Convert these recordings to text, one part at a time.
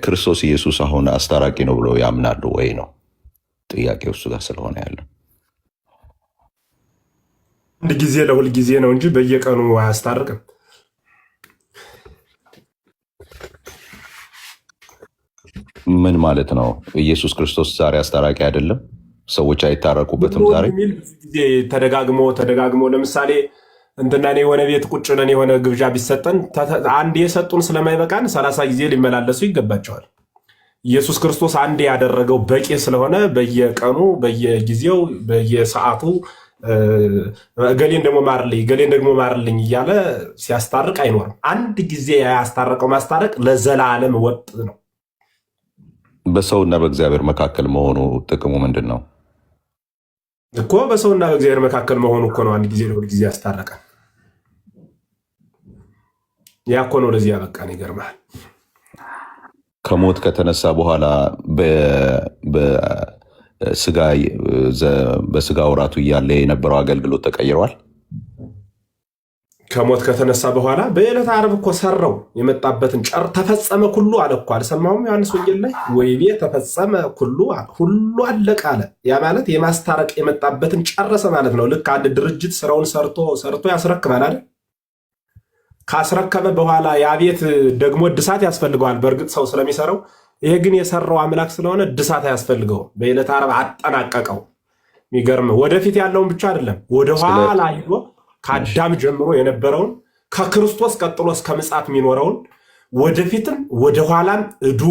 ክርስቶስ ኢየሱስ አሁን አስታራቂ ነው ብለው ያምናሉ ወይ ነው ጥያቄው። እሱ ጋር ስለሆነ ያለው አንድ ጊዜ ለሁል ጊዜ ነው እንጂ በየቀኑ አያስታርቅም። ምን ማለት ነው? ኢየሱስ ክርስቶስ ዛሬ አስታራቂ አይደለም? ሰዎች አይታረቁበትም? ዛሬ ጊዜ ተደጋግሞ ለምሳሌ እንትና የሆነ ቤት ቁጭ ብለን የሆነ ግብዣ ቢሰጠን አንድ የሰጡን ስለማይበቃን 30 ጊዜ ሊመላለሱ ይገባቸዋል። ኢየሱስ ክርስቶስ አንድ ያደረገው በቂ ስለሆነ በየቀኑ በየጊዜው በየሰዓቱ ገሌን ደግሞ ማርልኝ ገሌን ደግሞ ማርልኝ እያለ ሲያስታርቅ አይኖርም። አንድ ጊዜ ያስታረቀው ማስታረቅ ለዘላለም ወጥ ነው። በሰውና በእግዚአብሔር መካከል መሆኑ ጥቅሙ ምንድን ነው እኮ? በሰውና በእግዚአብሔር መካከል መሆኑ እኮ ነው አንድ ጊዜ ለሁል ጊዜ ያስታረቀን። ያ እኮ ነው ለዚህ ያበቃን። ይገርማል። ከሞት ከተነሳ በኋላ በስጋ ወራቱ እያለ የነበረው አገልግሎት ተቀይሯል። ከሞት ከተነሳ በኋላ በዕለተ ዓርብ እኮ ሰራው የመጣበትን ጨር ተፈጸመ ኩሉ አለ እኮ። አልሰማሁም? ዮሐንስ ወንጌል ላይ ወይቤ ተፈጸመ ኩሉ አለ፣ ሁሉ አለቀ አለ። ያ ማለት የማስታረቅ የመጣበትን ጨረሰ ማለት ነው። ልክ አንድ ድርጅት ስራውን ሰርቶ ያስረክባል አይደል? ካስረከበ በኋላ ያ ቤት ደግሞ እድሳት ያስፈልገዋል። በእርግጥ ሰው ስለሚሰራው፣ ይሄ ግን የሰራው አምላክ ስለሆነ እድሳት አያስፈልገውም። በዕለተ ዓርብ አጠናቀቀው። የሚገርም ወደፊት ያለውን ብቻ አይደለም ወደኋላ ሂዶ ከአዳም ጀምሮ የነበረውን ከክርስቶስ ቀጥሎ እስከ ምጽአት የሚኖረውን ወደፊትም ወደኋላም እዱ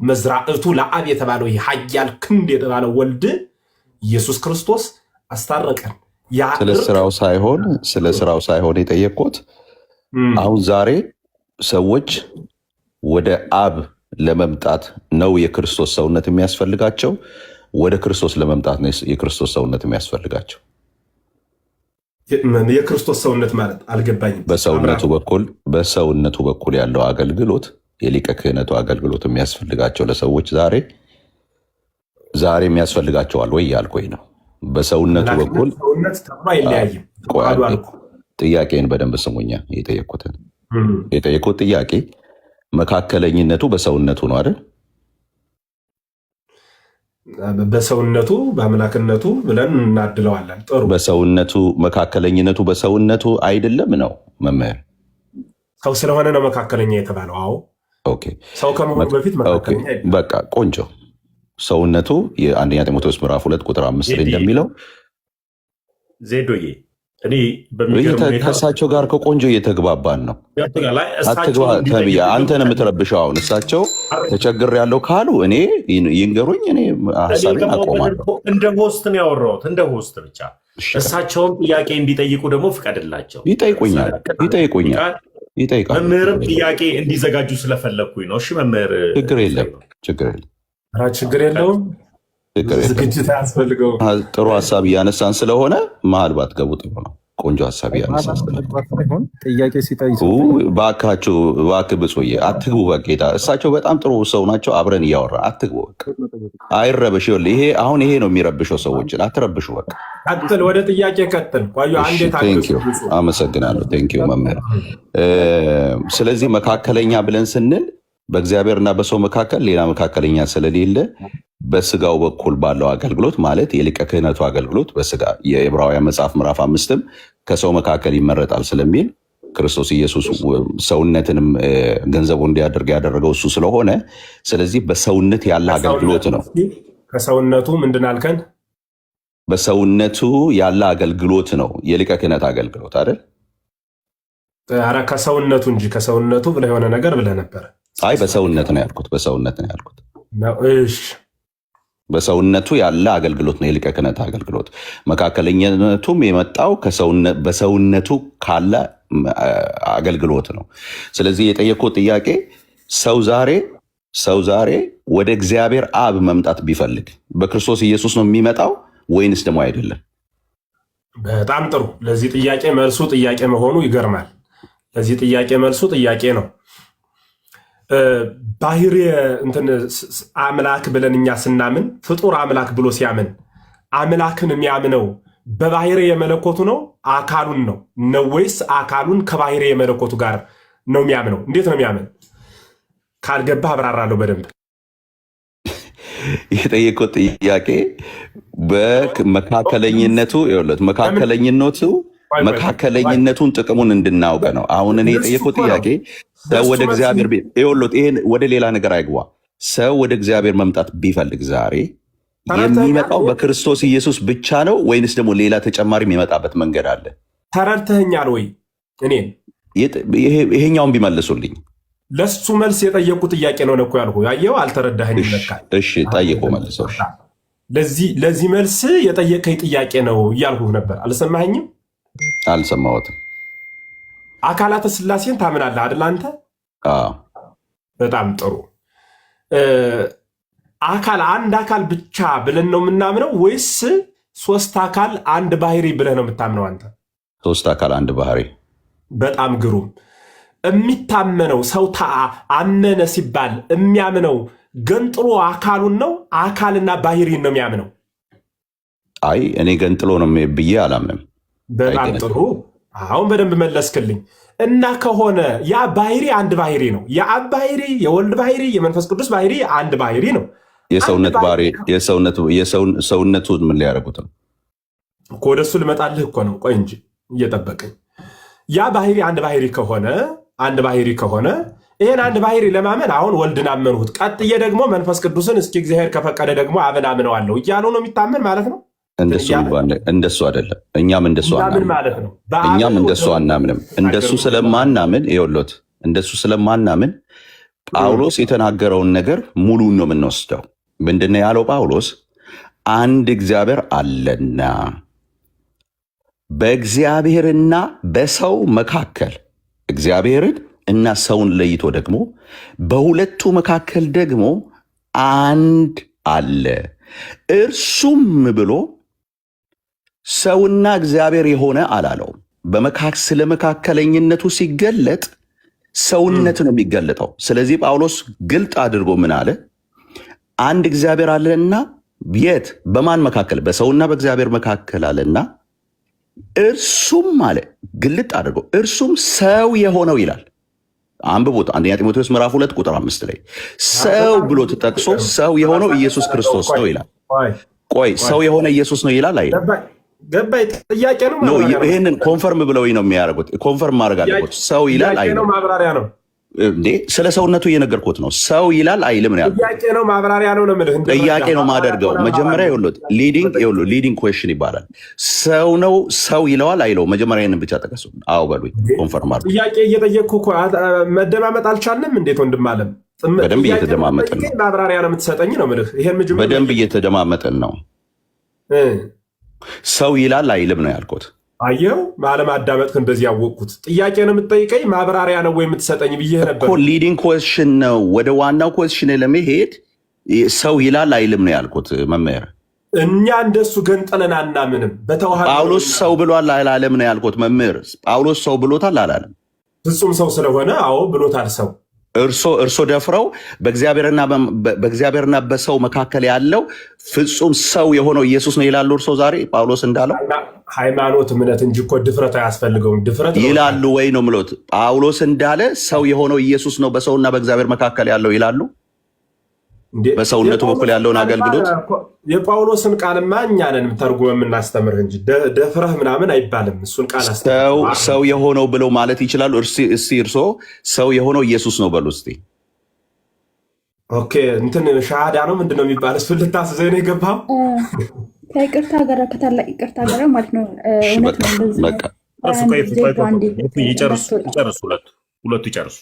መዝራእቱ ለአብ የተባለው ኃያል ክንድ የተባለው ወልድ ኢየሱስ ክርስቶስ አስታረቀን። ስለ ስራው ሳይሆን የጠየቅኩት አሁን ዛሬ ሰዎች ወደ አብ ለመምጣት ነው የክርስቶስ ሰውነት የሚያስፈልጋቸው? ወደ ክርስቶስ ለመምጣት ነው የክርስቶስ ሰውነት የሚያስፈልጋቸው? የክርስቶስ ሰውነት ማለት አልገባኝም። በሰውነቱ በኩል ያለው አገልግሎት የሊቀ ክህነቱ አገልግሎት የሚያስፈልጋቸው ለሰዎች ዛሬ የሚያስፈልጋቸዋል ወይ ያልኩኝ ነው። በሰውነቱ በኩል ጥያቄን በደንብ ስሙኛ። የጠየቁት ጥያቄ መካከለኝነቱ በሰውነቱ ነው አይደል? በሰውነቱ በአምላክነቱ ብለን እናድለዋለን። ጥሩ። በሰውነቱ መካከለኝነቱ በሰውነቱ አይደለም ነው መምህር? ሰው ስለሆነ ነው መካከለኛ የተባለው። አዎ ኦኬ። ሰው ከመሆኑ በፊት መካከለኛ አይደለም። በቃ ቆንጆ። ሰውነቱ የአንደኛ ጢሞቴዎስ ምዕራፍ 2 ቁጥር 5 ላይ እንደሚለው ዜዶዬ ከእሳቸው ጋር ከቆንጆ እየተግባባን ነው። አንተን የምትረብሸው አሁን እሳቸው ተቸግር ያለው ካሉ እኔ ይንገሩኝ፣ እኔ ሀሳቤን አቆማለሁ። እንደ ሆስት ነው ያወራሁት፣ እንደ ሆስት ብቻ። እሳቸውም ጥያቄ እንዲጠይቁ ደግሞ ፍቀድላቸው። ይጠይቃል። መምህርም ጥያቄ እንዲዘጋጁ ስለፈለግኩኝ ነው። እሺ መምህር፣ ችግር የለውም። ዝግጅት አያስፈልገው። ጥሩ ሀሳብ እያነሳን ስለሆነ መሀል ባትገቡ ጥሩ ነው። ቆንጆ ሀሳብ እያነሳን ጥያቄ ሲጠይቁ እባክህ ብፁዬ አትግቡ። በጌታ እሳቸው በጣም ጥሩ ሰው ናቸው። አብረን እያወራ አትግቡ። አይረብሽ። ይሄ ነው የሚረብሸው ሰዎችን። አትረብሹ። በቃ ቀጥል፣ ወደ ጥያቄ ቀጥል። አመሰግናለሁ። ቴንኪው መምህር። ስለዚህ መካከለኛ ብለን ስንል በእግዚአብሔርና በሰው መካከል ሌላ መካከለኛ ስለሌለ በስጋው በኩል ባለው አገልግሎት ማለት የሊቀ ክህነቱ አገልግሎት በስጋ የዕብራውያን መጽሐፍ ምዕራፍ 5ም ከሰው መካከል ይመረጣል ስለሚል ክርስቶስ ኢየሱስ ሰውነትንም ገንዘቡ እንዲያደርግ ያደረገው እሱ ስለሆነ፣ ስለዚህ በሰውነት ያለ አገልግሎት ነው። ከሰውነቱ ምንድን አልከን? በሰውነቱ ያለ አገልግሎት ነው የሊቀ ክህነት አገልግሎት አይደል? ኧረ ከሰውነቱ እንጂ ከሰውነቱ ብለህ የሆነ ነገር ብለህ ነበር። አይ በሰውነት ነው ያልኩት። በሰውነቱ ያለ አገልግሎት ነው የሊቀ ክህነት አገልግሎት። መካከለኛነቱም የመጣው በሰውነቱ ካለ አገልግሎት ነው። ስለዚህ የጠየቁት ጥያቄ ሰው ዛሬ ወደ እግዚአብሔር አብ መምጣት ቢፈልግ በክርስቶስ ኢየሱስ ነው የሚመጣው ወይንስ ደግሞ አይደለም? በጣም ጥሩ። ለዚህ ጥያቄ መልሱ ጥያቄ መሆኑ ይገርማል። ለዚህ ጥያቄ መልሱ ጥያቄ ነው። ባህሪ አምላክ ብለን እኛ ስናምን ፍጡር አምላክ ብሎ ሲያምን አምላክን የሚያምነው በባህሪ የመለኮቱ ነው አካሉን ነው ወይስ አካሉን ከባህሪ የመለኮቱ ጋር ነው የሚያምነው? እንዴት ነው የሚያምን? ካልገባህ አብራራለሁ በደንብ። የጠየቁት ጥያቄ በመካከለኝነቱ ይኸውልህ፣ መካከለኝነቱን ጥቅሙን እንድናውቅ ነው። አሁን እኔ የጠየቁት ጥያቄ ሰው ወደ እግዚአብሔር ቤት ይኸውልህ፣ ይሄን ወደ ሌላ ነገር አይግባ። ሰው ወደ እግዚአብሔር መምጣት ቢፈልግ ዛሬ የሚመጣው በክርስቶስ ኢየሱስ ብቻ ነው ወይንስ ደግሞ ሌላ ተጨማሪ የሚመጣበት መንገድ አለ? ተረድተኸኛል ወይ? እኔን ይሄኛውን ቢመልሱልኝ። ለሱ መልስ የጠየቁ ጥያቄ ነው እኮ ያልኩህ። ያየው አልተረዳኸኝም ለካ። እሺ ጠይቁ መልሰው። ለዚህ መልስ የጠየቀኝ ጥያቄ ነው እያልኩህ ነበር። አልሰማኸኝም? አልሰማሁትም። አካላተ ሥላሴን ታምናለህ አይደል አንተ? በጣም ጥሩ። አንድ አካል ብቻ ብለን ነው የምናምነው ወይስ ሶስት አካል አንድ ባህሪ ብለህ ነው የምታምነው አንተ? ሶስት አካል አንድ ባህሪ። በጣም ግሩም። የሚታመነው ሰው አመነ ሲባል የሚያምነው ገንጥሎ አካሉን ነው አካልና ባህሪን ነው የሚያምነው? አይ እኔ ገንጥሎ ነው ብዬ አላምንም። በጣም ጥሩ። አሁን በደንብ መለስክልኝ። እና ከሆነ ያ ባህሪ አንድ ባህሪ ነው። የአብ ባህሪ፣ የወልድ ባህሪ፣ የመንፈስ ቅዱስ ባህሪ አንድ ባህሪ ነው። የሰውነት ባህሪ ሰውነቱን ምን ሊያደርጉት ነው? ወደሱ ልመጣልህ እኮ ነው። ቆይ እንጂ እየጠበቀኝ። ያ ባህሪ አንድ ባህሪ ከሆነ ይህን አንድ ባህሪ ለማመን አሁን ወልድን አመንሁት፣ ቀጥዬ ደግሞ መንፈስ ቅዱስን እስኪ እግዚአብሔር ከፈቀደ ደግሞ አብን አምነዋለሁ እያሉ ነው የሚታመን ማለት ነው። እንደሱ አይደለም። እኛም እንደሱ አናምንም። እንደሱ ስለማናምን ይኸውልዎት፣ እንደሱ ስለማናምን ጳውሎስ የተናገረውን ነገር ሙሉን ነው የምንወስደው። ምንድነው ያለው ጳውሎስ? አንድ እግዚአብሔር አለና በእግዚአብሔርና በሰው መካከል እግዚአብሔርን እና ሰውን ለይቶ ደግሞ በሁለቱ መካከል ደግሞ አንድ አለ፣ እርሱም ብሎ ሰውና እግዚአብሔር የሆነ አላለውም። ስለ መካከለኝነቱ ሲገለጥ ሰውነት ነው የሚገለጠው። ስለዚህ ጳውሎስ ግልጥ አድርጎ ምን አለ? አንድ እግዚአብሔር አለና የት? በማን መካከል? በሰውና በእግዚአብሔር መካከል አለና እርሱም አለ ግልጥ አድርጎ እርሱም ሰው የሆነው ይላል። አንብቦት አንደኛ ጢሞቴዎስ ምዕራፍ 2 ቁጥር 5 ላይ ሰው ብሎ ተጠቅሶ ሰው የሆነው ኢየሱስ ክርስቶስ ነው ይላል። ቆይ ሰው የሆነ ኢየሱስ ነው ይላል አይደል? ገባይ ጥያቄ ነው። ይሄንን ኮንፈርም ብለው ነው የሚያደርጉት። ኮንፈርም ማድረግ አለበት። ሰው ይላል አይልም? ማብራሪያ ነው እንዴ? ስለ ሰውነቱ እየነገርኩት ነው። ሰው ይላል አይልም ነው ያልኩት። ጥያቄ ነው ማብራሪያ ነው ለምልህ ጥያቄ ነው ማደርገው። መጀመሪያ ይኸውልህ ሊዲንግ ኩዌስችን ይባላል። ሰው ነው ሰው ይለዋል አይለው? መጀመሪያ ይሄንን ብቻ ጠቀሱ። አዎ በሉኝ። ኮንፈርም አድርጉ። ጥያቄ እየጠየቅኩ እኮ መደማመጥ አልቻልንም። እንዴት ወንድም አለም? በደንብ እየተደማመጥን ነው። ማብራሪያ ነው የምትሰጠኝ ነው የምልህ። ይሄን በደንብ እየተደማመጥን ነው። ሰው ይላል አይልም ነው ያልኩት። አየው ባለማዳመጥክን በዚህ ያወቅኩት። ጥያቄ ነው የምትጠይቀኝ ማብራሪያ ነው ወይ የምትሰጠኝ ብዬ ነበር እኮ። ሊዲንግ ኩዌስችን ነው። ወደ ዋናው ኩዌስችን ለመሄድ ሰው ይላል አይልም ነው ያልኩት መምህር። እኛ እንደሱ ገንጥለን አናምንም። በተዋህዶ ጳውሎስ ሰው ብሏል አላለም ነው ያልኩት መምህር። ጳውሎስ ሰው ብሎታል አላለም? ፍጹም ሰው ስለሆነ አዎ ብሎታል። ሰው እርሶ ደፍረው በእግዚአብሔርና በሰው መካከል ያለው ፍጹም ሰው የሆነው ኢየሱስ ነው ይላሉ እርሶ ዛሬ ጳውሎስ እንዳለው? ሃይማኖት እምነት እንጂ እኮ ድፍረት አያስፈልገውም። ድፍረት ይላሉ ወይ ነው ምሎት? ጳውሎስ እንዳለ ሰው የሆነው ኢየሱስ ነው በሰውና በእግዚአብሔር መካከል ያለው ይላሉ? በሰውነቱ በኩል ያለውን አገልግሎት የጳውሎስን ቃልማ እኛ ነን ተርጉመን የምናስተምርህ እንጂ ደፍረህ ምናምን አይባልም። እሱን ቃል ሰው የሆነው ብለው ማለት ይችላሉ። እስቲ እርሶ ሰው የሆነው ኢየሱስ ነው በሉ እስቲ። ኦኬ እንትን ሻሃዳ ነው ምንድነው የሚባል? እሱን ልታስዘህ ነው የገባው? ከይቅርታ ጋር ከታላቅ ይቅርታ ጋር ማለት ነው። እውነት ነው እንደዚህ ሁለቱ ይጨርሱ።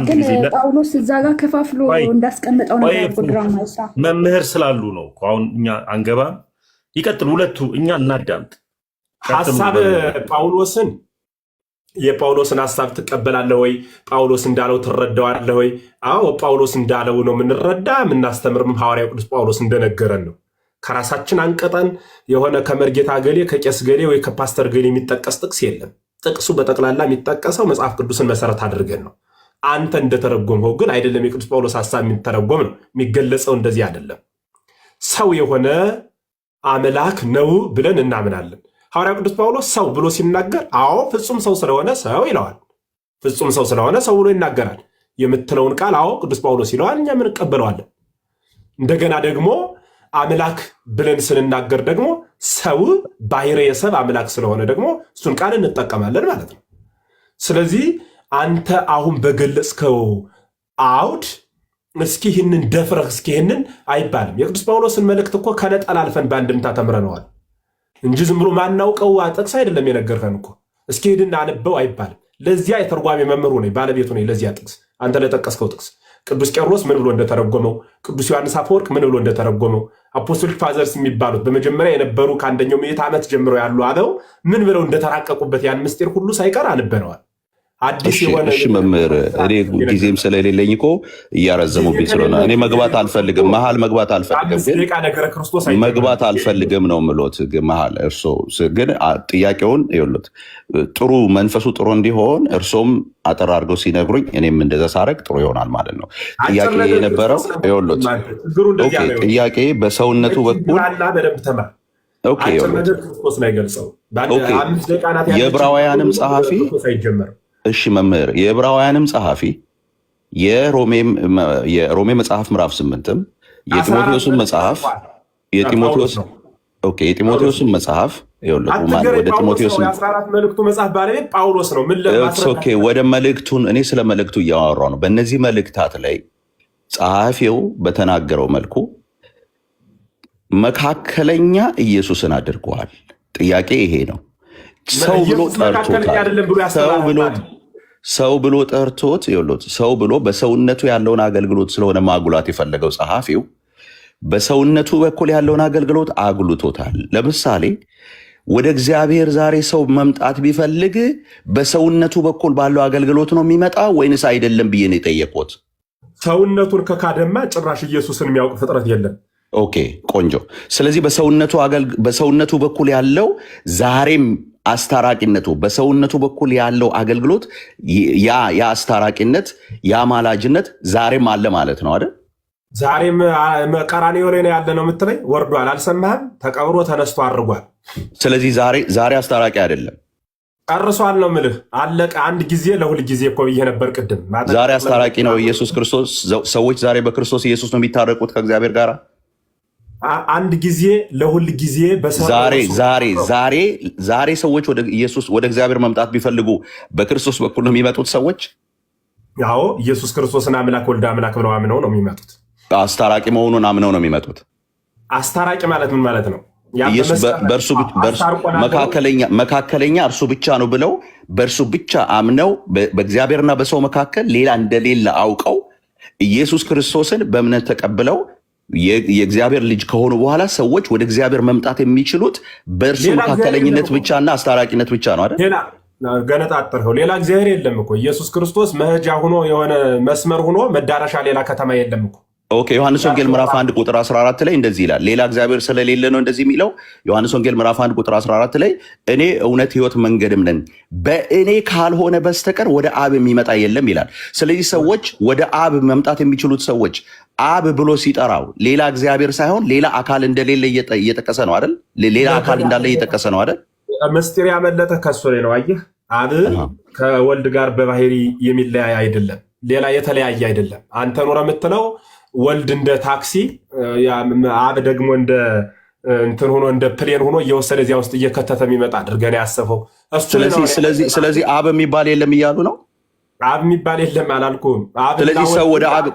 ግን ጳውሎስ እዛ ጋር ከፋፍሎ እንዳስቀመጠው ነገር ፕሮግራም አይሳ መምህር ስላሉ ነው። አሁን እኛ አንገባም። ይቀጥል ሁለቱ፣ እኛ እናዳምጥ። ሐሳብ የጳውሎስን ሐሳብ ትቀበላለህ ወይ? ጳውሎስ እንዳለው ትረዳዋለህ ወይ? አዎ ጳውሎስ እንዳለው ነው የምንረዳ የምናስተምርም። ሐዋርያ ቅዱስ ጳውሎስ እንደነገረን ነው። ከራሳችን አንቀጠን የሆነ ከመርጌታ ገሌ ከቄስ ገሌ ወይ ከፓስተር ገሌ የሚጠቀስ ጥቅስ የለም። ጥቅሱ በጠቅላላ የሚጠቀሰው መጽሐፍ ቅዱስን መሰረት አድርገን ነው። አንተ እንደተረጎምኸው ግን አይደለም። የቅዱስ ጳውሎስ ሐሳብ የሚተረጎም ነው የሚገለጸው። እንደዚህ አይደለም። ሰው የሆነ አምላክ ነው ብለን እናምናለን። ሐዋርያ ቅዱስ ጳውሎስ ሰው ብሎ ሲናገር አዎ ፍጹም ሰው ስለሆነ ሰው ይለዋል። ፍጹም ሰው ስለሆነ ሰው ብሎ ይናገራል። የምትለውን ቃል አዎ ቅዱስ ጳውሎስ ይለዋል፣ እኛ ምን እንቀበለዋለን። እንደገና ደግሞ አምላክ ብለን ስንናገር ደግሞ ሰው ባሕርየ የሰብ አምላክ ስለሆነ ደግሞ እሱን ቃል እንጠቀማለን ማለት ነው። ስለዚህ አንተ አሁን በገለጽከው አውድ እስኪ ይህንን ደፍረህ እስኪ ይህንን አይባልም። የቅዱስ ጳውሎስን መልእክት እኮ ከነጠላ አልፈን በአንድምታ ተምረነዋል እንጂ ዝም ብሎ ማናውቀው ጥቅስ አይደለም የነገርከን እኮ። እስኪ ሂድና አንበው አይባልም። ለዚያ የተርጓሚ መምህሩ ነኝ፣ ባለቤቱ ነኝ። ለዚያ ጥቅስ አንተ ለጠቀስከው ጥቅስ ቅዱስ ቄርሎስ ምን ብሎ እንደተረጎመው፣ ቅዱስ ዮሐንስ አፈወርቅ ምን ብሎ እንደተረጎመው፣ አፖስቶሊክ ፋዘርስ የሚባሉት በመጀመሪያ የነበሩ ከአንደኛው ምዕተ ዓመት ጀምሮ ያሉ አበው ምን ብለው እንደተራቀቁበት ያን ምስጢር ሁሉ ሳይቀር አንበነዋል። አዲስ የሆነ እሺ መምህር፣ እኔ ጊዜም ስለሌለኝ እኮ እያረዘሙብኝ ስለሆነ እኔ መግባት አልፈልግም፣ መሀል መግባት አልፈልግም፣ ግን መግባት አልፈልግም ነው የምሎት። መሀል እርሶ ግን ጥያቄውን ይኸውልዎት፣ ጥሩ መንፈሱ ጥሩ እንዲሆን እርሶም አጠር አድርገው ሲነግሩኝ እኔም እንደዛ ሳረግ ጥሩ ይሆናል ማለት ነው። ጥያቄ የነበረው ይኸውልዎት፣ ጥያቄ በሰውነቱ በኩል የዕብራውያንም ጸሐፊ እሺ መምህር፣ የዕብራውያንም ጸሐፊ የሮሜ መጽሐፍ ምዕራፍ 8ም የጢሞቴዎስን መጽሐፍ የጢሞቴዎስን መጽሐፍ ወደ ጢሞቴዎስ መልእክቱ መጽሐፍ ባለቤት ጳውሎስ ነው። ወደ መልእክቱን እኔ ስለ መልእክቱ እያወራሁ ነው። በእነዚህ መልእክታት ላይ ጸሐፊው በተናገረው መልኩ መካከለኛ ኢየሱስን አድርገዋል። ጥያቄ ይሄ ነው። ሰው ብሎ ጠርቶት ሰው ብሎ በሰውነቱ ያለውን አገልግሎት ስለሆነ ማጉላት የፈለገው ጸሐፊው በሰውነቱ በኩል ያለውን አገልግሎት አጉልቶታል። ለምሳሌ ወደ እግዚአብሔር ዛሬ ሰው መምጣት ቢፈልግ በሰውነቱ በኩል ባለው አገልግሎት ነው የሚመጣው ወይንስ አይደለም ብዬ ነው የጠየቁት። ሰውነቱን ከካደማ ጭራሽ ኢየሱስን የሚያውቅ ፍጥረት የለም። ኦኬ ቆንጆ። ስለዚህ በሰውነቱ በኩል ያለው ዛሬም አስታራቂነቱ በሰውነቱ በኩል ያለው አገልግሎት ያ አስታራቂነት ያ ማላጅነት ዛሬም አለ ማለት ነው አይደል? ዛሬም ቀራንዮ ላይ ነው ያለ ነው የምትለኝ? ወርዷል፣ አልሰማህም? ተቀብሮ ተነስቶ አድርጓል። ስለዚህ ዛሬ አስታራቂ አይደለም፣ ጨርሷል ነው ምልህ። አለቀ። አንድ ጊዜ ለሁል ጊዜ እኮ ብዬ ነበር ቅድም። ዛሬ አስታራቂ ነው ኢየሱስ ክርስቶስ። ሰዎች ዛሬ በክርስቶስ ኢየሱስ ነው የሚታረቁት ከእግዚአብሔር ጋር። አንድ ጊዜ ለሁል ጊዜ ዛሬ ሰዎች ወደ እግዚአብሔር መምጣት ቢፈልጉ በክርስቶስ በኩል ነው የሚመጡት ሰዎች። ያው ኢየሱስ ክርስቶስን አምላክ ወልደ አምላክ ብለው አምነው ነው የሚመጡት። አስታራቂ መሆኑን አምነው ነው የሚመጡት። አስታራቂ ማለት ምን ማለት ነው? መካከለኛ እርሱ ብቻ ነው ብለው በእርሱ ብቻ አምነው በእግዚአብሔርና በሰው መካከል ሌላ እንደሌለ አውቀው ኢየሱስ ክርስቶስን በእምነት ተቀብለው የእግዚአብሔር ልጅ ከሆኑ በኋላ ሰዎች ወደ እግዚአብሔር መምጣት የሚችሉት በእርሱ መካከለኝነት ብቻና አስታራቂነት ብቻ ነው አይደል? ገነጣጠርኸው። ሌላ እግዚአብሔር የለም እኮ። ኢየሱስ ክርስቶስ መሄጃ ሆኖ የሆነ መስመር ሆኖ መዳረሻ ሌላ ከተማ የለም እኮ። ኦኬ፣ ዮሐንስ ወንጌል ምዕራፍ 1 ቁጥር 14 ላይ እንደዚህ ይላል። ሌላ እግዚአብሔር ስለሌለ ነው እንደዚህ የሚለው። ዮሐንስ ወንጌል ምዕራፍ 1 ቁጥር 14 ላይ እኔ እውነት ሕይወት መንገድም ነኝ፣ በእኔ ካልሆነ በስተቀር ወደ አብ የሚመጣ የለም ይላል። ስለዚህ ሰዎች ወደ አብ መምጣት የሚችሉት ሰዎች አብ ብሎ ሲጠራው ሌላ እግዚአብሔር ሳይሆን ሌላ አካል እንደሌለ እየጠቀሰ ነው አይደል? ሌላ አካል እንዳለ እየጠቀሰ ነው አይደል? ምስጢር ያመለጠ ከሱ ላይ ነው። አየህ፣ አብ ከወልድ ጋር በባህሪ የሚለያይ አይደለም፣ ሌላ የተለያየ አይደለም። አንተ ኖረ የምትለው ወልድ እንደ ታክሲ፣ አብ ደግሞ እንደ እንትን ሆኖ እንደ ፕሌን ሆኖ እየወሰደ እዚያ ውስጥ እየከተተ የሚመጣ አድርገን ያሰፈው። ስለዚህ አብ የሚባል የለም እያሉ ነው። አብ የሚባል የለም አላልኩም። ስለዚህ ሰው ወደ አብ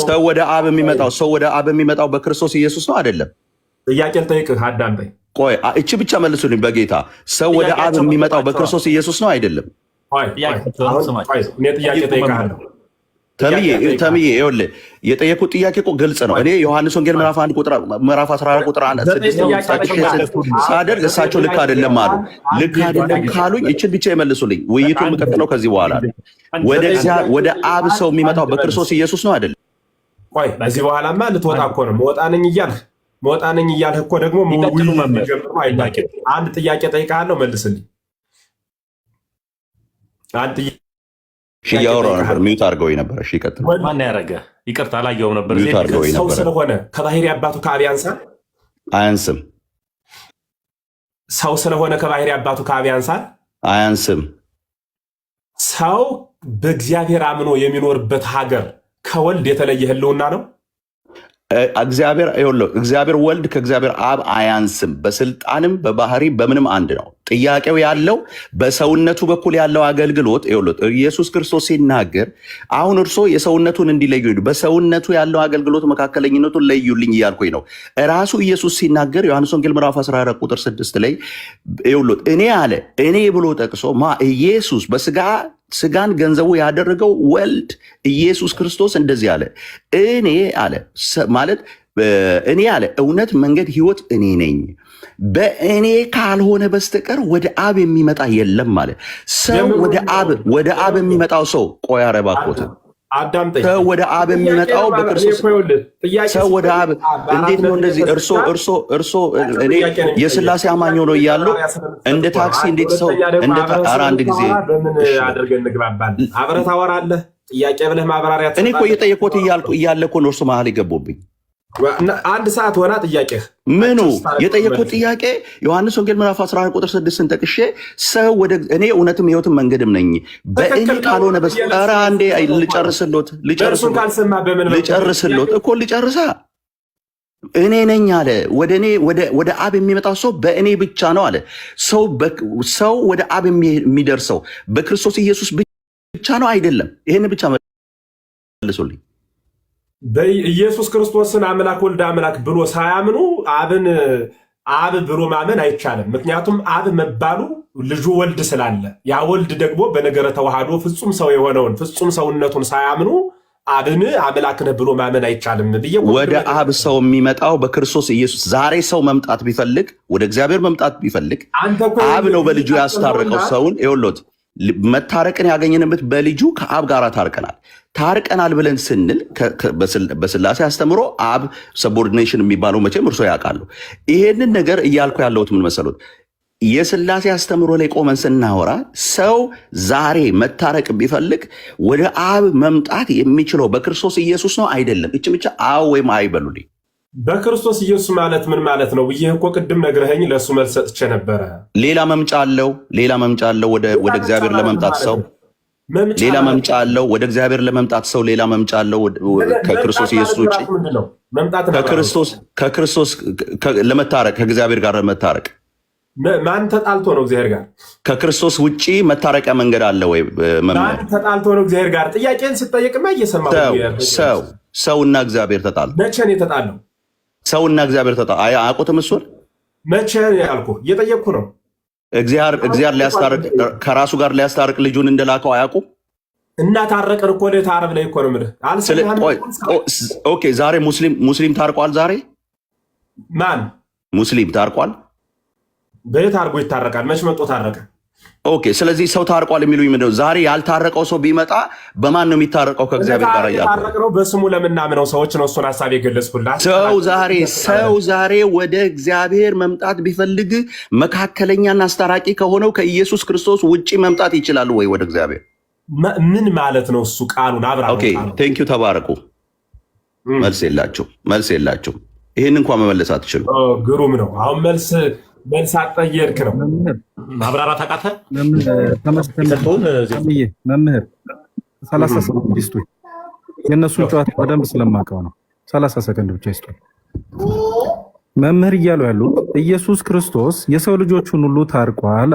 ሰው ወደ አብ የሚመጣው በክርስቶስ ኢየሱስ ነው አይደለም? ጥያቄ ልጠይቅህ፣ አዳምጠኝ። ቆይ እቺ ብቻ መልሱልኝ በጌታ። ሰው ወደ አብ የሚመጣው በክርስቶስ ኢየሱስ ነው አይደለም? እኔ ጥያቄ ጠይቃለሁ። ተምዬ ይኸውልህ የጠየቁት ጥያቄ እኮ ግልጽ ነው። እኔ ዮሐንስ ወንጌል ምዕራፍ 14 ቁጥር 6 ሳደርግ እሳቸው ልክ አይደለም አሉ። ልክ አይደለም ካሉኝ ይችን ብቻ ይመልሱልኝ። ውይይቱን የምቀጥለው ከዚህ በኋላ ወደ አብ ሰው የሚመጣው በክርስቶስ ኢየሱስ ነው አይደለም? ቆይ ከዚህ በኋላማ ልትወጣ እኮ ነው። መወጣ ነኝ እያልህ እኮ ደግሞ አንድ ጥያቄ ጠይቃለሁ፣ መልስልኝ። እያወራሁ ነበር፣ ሚዩት አድርገው ነበር። እሺ ይቀጥል። ማን ያደረገ? ይቅርታ አላየሁም ነበር። ሰው ስለሆነ ከባህሪ አባቱ ከአብ ያንሳል? አያንስም። ሰው ስለሆነ ከባህሪ አባቱ ከአብ ያንሳል? አያንስም። ሰው በእግዚአብሔር አምኖ የሚኖርበት ሀገር ከወልድ የተለየ ህልውና ነው? እግዚአብሔር ወልድ ከእግዚአብሔር አብ አያንስም። በስልጣንም በባህሪ በምንም አንድ ነው። ጥያቄው ያለው በሰውነቱ በኩል ያለው አገልግሎት ኢየሱስ ክርስቶስ ሲናገር አሁን እርሶ የሰውነቱን እንዲለዩ በሰውነቱ ያለው አገልግሎት መካከለኝነቱን ለዩልኝ እያልኩኝ ነው። ራሱ ኢየሱስ ሲናገር ዮሐንስ ወንጌል ምዕራፍ 14 ቁጥር 6 ላይ እኔ ብሎ ጠቅሶ ኢየሱስ ስጋን ገንዘቡ ያደረገው ወልድ ኢየሱስ ክርስቶስ እንደዚህ አለ። እኔ አለ እውነት፣ መንገድ፣ ህይወት እኔ ነኝ። በእኔ ካልሆነ በስተቀር ወደ አብ የሚመጣ የለም አለ። ሰው ወደ አብ የሚመጣው ሰው ቆይ አረባኮት ሰው ወደ አብ የሚመጣው በክርስቶስ ሰው ወደ አብ እንዴት ነው እንደዚህ? እርሶ እኔ የሥላሴ አማኝ ሆኖ እያሉ እንደ ታክሲ እንዴት ሰው ኧረ አንድ ጊዜ አድርገን እንግባባለን። አብረህ ታወራለህ። ጥያቄ ብለህ ማብራሪያ እኔ እኮ እየጠየቅኩት እያለ እኮ ነው እርሱ መሀል የገቡብኝ። አንድ ሰዓት ሆና ጥያቄ ምኑ የጠየቁት ጥያቄ ዮሐንስ ወንጌል ምዕራፍ 11 ቁጥር 6 ጠቅሼ ሰው እኔ እውነትም ህይወትም መንገድም ነኝ በእኔ ካልሆነ በስተቀር አንዴ ልጨርስሎት እኮ ልጨርሳ እኔ ነኝ አለ። ወደ አብ የሚመጣው ሰው በእኔ ብቻ ነው አለ። ሰው ወደ አብ የሚደርሰው በክርስቶስ ኢየሱስ ብቻ ነው አይደለም? ይሄን ብቻ መልሱልኝ። በኢየሱስ ክርስቶስን አምላክ ወልድ አምላክ ብሎ ሳያምኑ አብ ብሎ ማመን አይቻልም። ምክንያቱም አብ መባሉ ልጁ ወልድ ስላለ፣ ያ ወልድ ደግሞ በነገረ ተዋህዶ ፍጹም ሰው የሆነውን ፍጹም ሰውነቱን ሳያምኑ አብን አምላክ ነህ ብሎ ማመን አይቻልም ብዬ ወደ አብ ሰው የሚመጣው በክርስቶስ ኢየሱስ። ዛሬ ሰው መምጣት ቢፈልግ ወደ እግዚአብሔር መምጣት ቢፈልግ አብ ነው በልጁ ያስታረቀው ሰውን። ይኸውልዎት መታረቅን ያገኘንበት በልጁ ከአብ ጋር ታርቀናል ብለን ስንል በስላሴ አስተምሮ አብ ሰቦርዲኔሽን የሚባለው መቼም እርሶ ያውቃሉ። ይሄንን ነገር እያልኩ ያለሁት ምን መሰሉት? የስላሴ አስተምሮ ላይ ቆመን ስናወራ ሰው ዛሬ መታረቅ ቢፈልግ ወደ አብ መምጣት የሚችለው በክርስቶስ ኢየሱስ ነው አይደለም? እች ብቻ አዎ ወይም አይበሉልኝ። በክርስቶስ ኢየሱስ ማለት ምን ማለት ነው ብዬ እኮ ቅድም ነግረኸኝ ለእሱ መልስ ሰጥቼ ነበረ። ሌላ መምጫ አለው ወደ እግዚአብሔር ለመምጣት ሰው ሌላ መምጫ አለው። ወደ እግዚአብሔር ለመምጣት ሰው ሌላ መምጫ አለው ከክርስቶስ ኢየሱስ ውጭ። ከክርስቶስ ለመታረቅ ከእግዚአብሔር ጋር ለመታረቅ ማን ተጣልቶ ነው እግዚአብሔር ጋር? ከክርስቶስ ውጭ መታረቂያ መንገድ አለ ወይ? ማን ተጣልቶ ነው እግዚአብሔር ጋር? ጥያቄን ስጠይቅማ እየሰማሁ ሰውና እግዚአብሔር ተጣሉ። መቼ ነው የተጣለው? ሰውና እግዚአብሔር ተጣሉ። አያውቁትም? እሱን መቼ ያልኩህ እየጠየቅኩ ነው። እግዚአብሔር ሊያስታርቅ ከራሱ ጋር ሊያስታርቅ ልጁን እንደላከው አያውቁም? እና ታረቅን እኮ ነው። ታረብ ላይ እኮ ነው የምልህ። ኦኬ ዛሬ ሙስሊም ታርቋል? ዛሬ ማን ሙስሊም ታርቋል? በየት አድርጎ ይታረቃል? መች መጦ ታረቀ? ኦኬ ስለዚህ ሰው ታርቋል የሚሉኝ ምንድነው? ዛሬ ያልታረቀው ሰው ቢመጣ በማን ነው የሚታረቀው? ከእግዚአብሔር ጋር ያልታረቀው በስሙ ለምናምነው ሰዎች ነው። እሱን ሀሳብ የገለጽኩላት። ሰው ዛሬ ወደ እግዚአብሔር መምጣት ቢፈልግ መካከለኛና አስታራቂ ከሆነው ከኢየሱስ ክርስቶስ ውጪ መምጣት ይችላሉ ወይ ወደ እግዚአብሔር? ምን ማለት ነው እሱ? ቃሉን አብራ። ኦኬ ቴንኪው ተባረኩ። መልስ የላችሁ። ይህን እንኳን መመለስ አትችሉ። ግሩም ነው። አሁን መልስ አጠየርክ ነው። ማብራራት አቃተ። መምህር 30 ሰከንድ ይስጡኝ። የእነሱን ጨዋታ በደንብ ስለማውቀው ነው። 30 ሰከንድ ብቻ ይስጡኝ። መምህር እያሉ ያሉት ኢየሱስ ክርስቶስ የሰው ልጆቹን ሁሉ ታርቋል።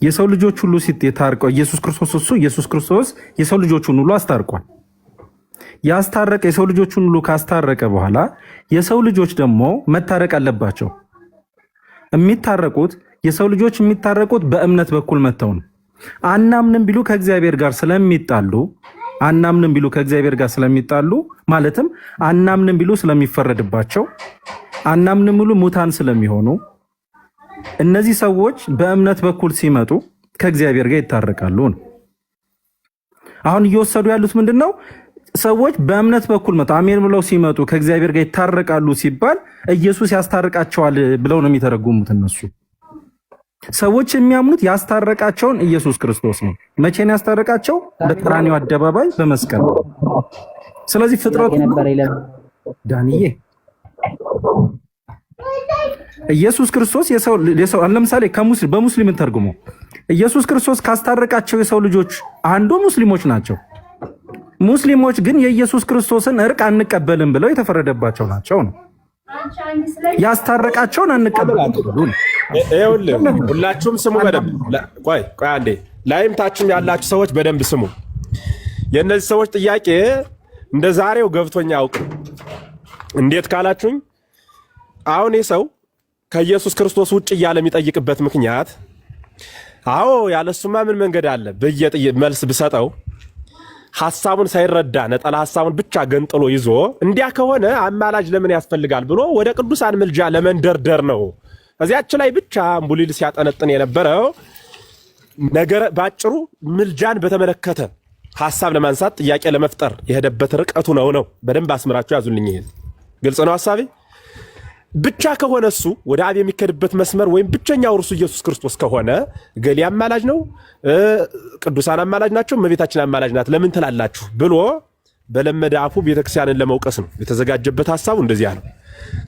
የሰው ልጆች ሁሉ ታርቀው ኢየሱስ ክርስቶስ የሰው ልጆቹን ሁሉ አስታርቋል። ያስታረቀ የሰው ልጆቹን ሁሉ ካስታረቀ በኋላ የሰው ልጆች ደግሞ መታረቅ አለባቸው። የሰው ልጆች የሚታረቁት በእምነት በኩል መተው ነው። አናምንም ቢሉ ከእግዚአብሔር ጋር ስለሚጣሉ ማለትም አናምንም ቢሉ ስለሚፈረድባቸው፣ አናምንም ቢሉ ሙታን ስለሚሆኑ እነዚህ ሰዎች በእምነት በኩል ሲመጡ ከእግዚአብሔር ጋር ይታረቃሉ ነው። አሁን እየወሰዱ ያሉት ምንድነው? ሰዎች በእምነት በኩል አሜን ብለው ሲመጡ ከእግዚአብሔር ጋር ይታረቃሉ ሲባል ኢየሱስ ያስታርቃቸዋል ብለው ነው የሚተረጉሙት እነሱ። ሰዎች የሚያምኑት ያስታረቃቸውን ኢየሱስ ክርስቶስ ነው። መቼ ነው ያስታረቃቸው? በቀራንዮ አደባባይ በመስቀል። ስለዚህ ፍጥረቱ ዳንዬ ኢየሱስ ክርስቶስ የሰው ለምሳሌ በሙስሊም ተርጉሞ ኢየሱስ ክርስቶስ ካስታረቃቸው የሰው ልጆች አንዱ ሙስሊሞች ናቸው። ሙስሊሞች ግን የኢየሱስ ክርስቶስን እርቅ አንቀበልም ብለው የተፈረደባቸው ናቸው ነው። ያስታረቃቸውን አንቀበልም ብለው ነው። ሁላችሁም ስሙ በደንብ ቆይ አንዴ፣ ላይም ታችም ያላችሁ ሰዎች በደንብ ስሙ። የእነዚህ ሰዎች ጥያቄ እንደ ዛሬው ገብቶኛ አውቅ። እንዴት ካላችሁኝ አሁን ሰው ከኢየሱስ ክርስቶስ ውጭ እያለ የሚጠይቅበት ምክንያት አዎ ያለሱማ ምን መንገድ አለ ብዬ መልስ ብሰጠው ሐሳቡን ሳይረዳ ነጠላ ሐሳቡን ብቻ ገንጥሎ ይዞ እንዲያ ከሆነ አማላጅ ለምን ያስፈልጋል ብሎ ወደ ቅዱሳን ምልጃ ለመንደርደር ነው። እዚያች ላይ ብቻ አምቡሊል ሲያጠነጥን የነበረው ነገር ባጭሩ ምልጃን በተመለከተ ሐሳብ ለማንሳት ጥያቄ ለመፍጠር የሄደበት ርቀቱ ነው። በደንብ አስምራችሁ ያዙልኝ። ይሄ ግልጽ ነው ሐሳቤ። ብቻ ከሆነ እሱ ወደ አብ የሚከድበት መስመር ወይም ብቸኛው እርሱ ኢየሱስ ክርስቶስ ከሆነ ገሌ አማላጅ ነው፣ ቅዱሳን አማላጅ ናቸው፣ እመቤታችን አማላጅ ናት ለምን ትላላችሁ ብሎ በለመደ አፉ ቤተክርስቲያንን ለመውቀስ ነው የተዘጋጀበት ሐሳቡ እንደዚያ ነው።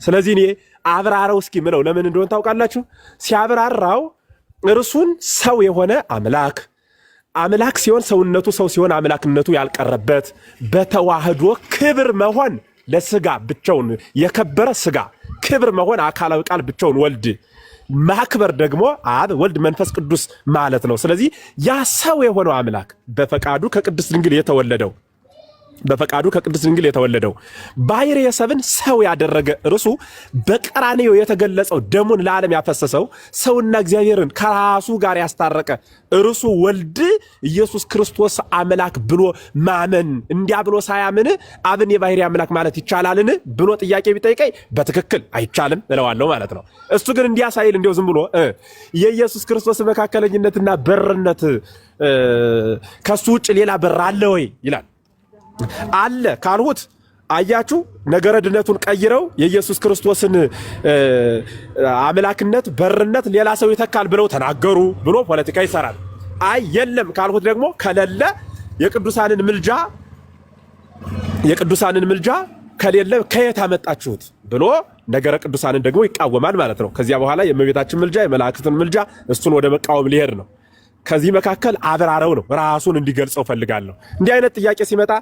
ስለዚህ እኔ አብራራው እስኪ ምለው ለምን እንደሆነ ታውቃላችሁ? ሲያብራራው እርሱን ሰው የሆነ አምላክ ሲሆን ሰውነቱ ሰው ሲሆን አምላክነቱ ያልቀረበት በተዋህዶ ክብር መሆን ለስጋ ብቻውን የከበረ ስጋ ክብር መሆን አካላዊ ቃል ብቻውን ወልድ ማክበር ደግሞ አብ ወልድ መንፈስ ቅዱስ ማለት ነው። ስለዚህ ያ ሰው የሆነው አምላክ በፈቃዱ ከቅድስት ድንግል የተወለደው ባሕርየ ሰብን ሰው ያደረገ እርሱ በቀራንዮ የተገለጸው ደሙን ለዓለም ያፈሰሰው ሰውና እግዚአብሔርን ከራሱ ጋር ያስታረቀ እርሱ ወልድ ኢየሱስ ክርስቶስ አምላክ ብሎ ማመን እንዲያ ብሎ ሳያምን አብን የባሕርይ አምላክ ማለት ይቻላልን ብሎ ጥያቄ ቢጠይቀኝ በትክክል አይቻልም እለዋለሁ ማለት ነው። እሱ ግን እንዲያ ሳይል እንዲያው ዝም ብሎ የኢየሱስ ክርስቶስ መካከለኝነትና በርነት ከሱ ውጭ ሌላ በር አለ ወይ ይላል። አለ ካልሁት አያችሁ ነገረ ድነቱን ቀይረው የኢየሱስ ክርስቶስን አምላክነት በርነት ሌላ ሰው ይተካል ብለው ተናገሩ ብሎ ፖለቲካ ይሰራል። አይ የለም ካልሁት ደግሞ ከሌለ የቅዱሳንን ምልጃ ከሌለ ከየት አመጣችሁት ብሎ ነገረ ቅዱሳንን ደግሞ ይቃወማል ማለት ነው። ከዚያ በኋላ የእመቤታችን ምልጃ የመላእክትን ምልጃ እሱን ወደ መቃወም ሊሄድ ነው። ከዚህ መካከል አብራረው ነው ራሱን እንዲገልጸው ፈልጋለሁ። እንዲህ አይነት ጥያቄ ሲመጣ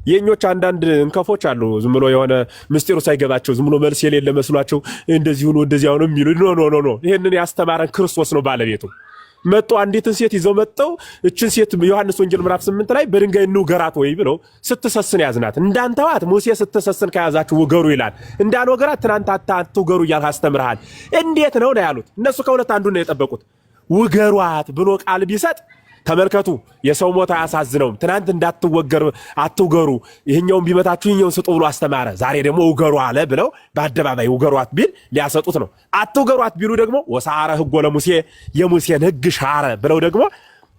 የኞች አንዳንድ እንከፎች አሉ። ዝም ብሎ የሆነ ምስጢሩ ሳይገባቸው ዝም ብሎ መልስ የሌለ መስሏቸው እንደዚህ ሆኖ እንደዚህ ሆኖ የሚሉ ኖ ይሄንን ያስተማረን ክርስቶስ ነው ባለቤቱ። መጡ አንዲትን ሴት ይዘው መጣው። እችን ሴት ዮሐንስ ወንጌል ምዕራፍ 8 ላይ በድንጋይ እንውገራት ወይ ብለው ስትሰስን ያዝናት። እንዳንተዋት ሙሴ ስትሰስን ከያዛችሁ ውገሩ ይላል። እንዳልወገራት ትናንት አትውገሩ እያልህ አስተምርሃል። እንዴት ነው ያሉት። እነሱ ከሁለት አንዱን ነው የጠበቁት። ውገሯት ብሎ ቃል ቢሰጥ ተመልከቱ፣ የሰው ሞት አያሳዝነውም። ትናንት አትውገሩ፣ ይህኛውን ቢመታችሁ ይህኛውን ስጡ ብሎ አስተማረ። ዛሬ ደግሞ ውገሩ አለ ብለው በአደባባይ ውገሯት ቢል ሊያሰጡት ነው። አትውገሯት ቢሉ ደግሞ ወሰዓረ ሕጎ ለሙሴ የሙሴን ሕግ ሻረ ብለው ደግሞ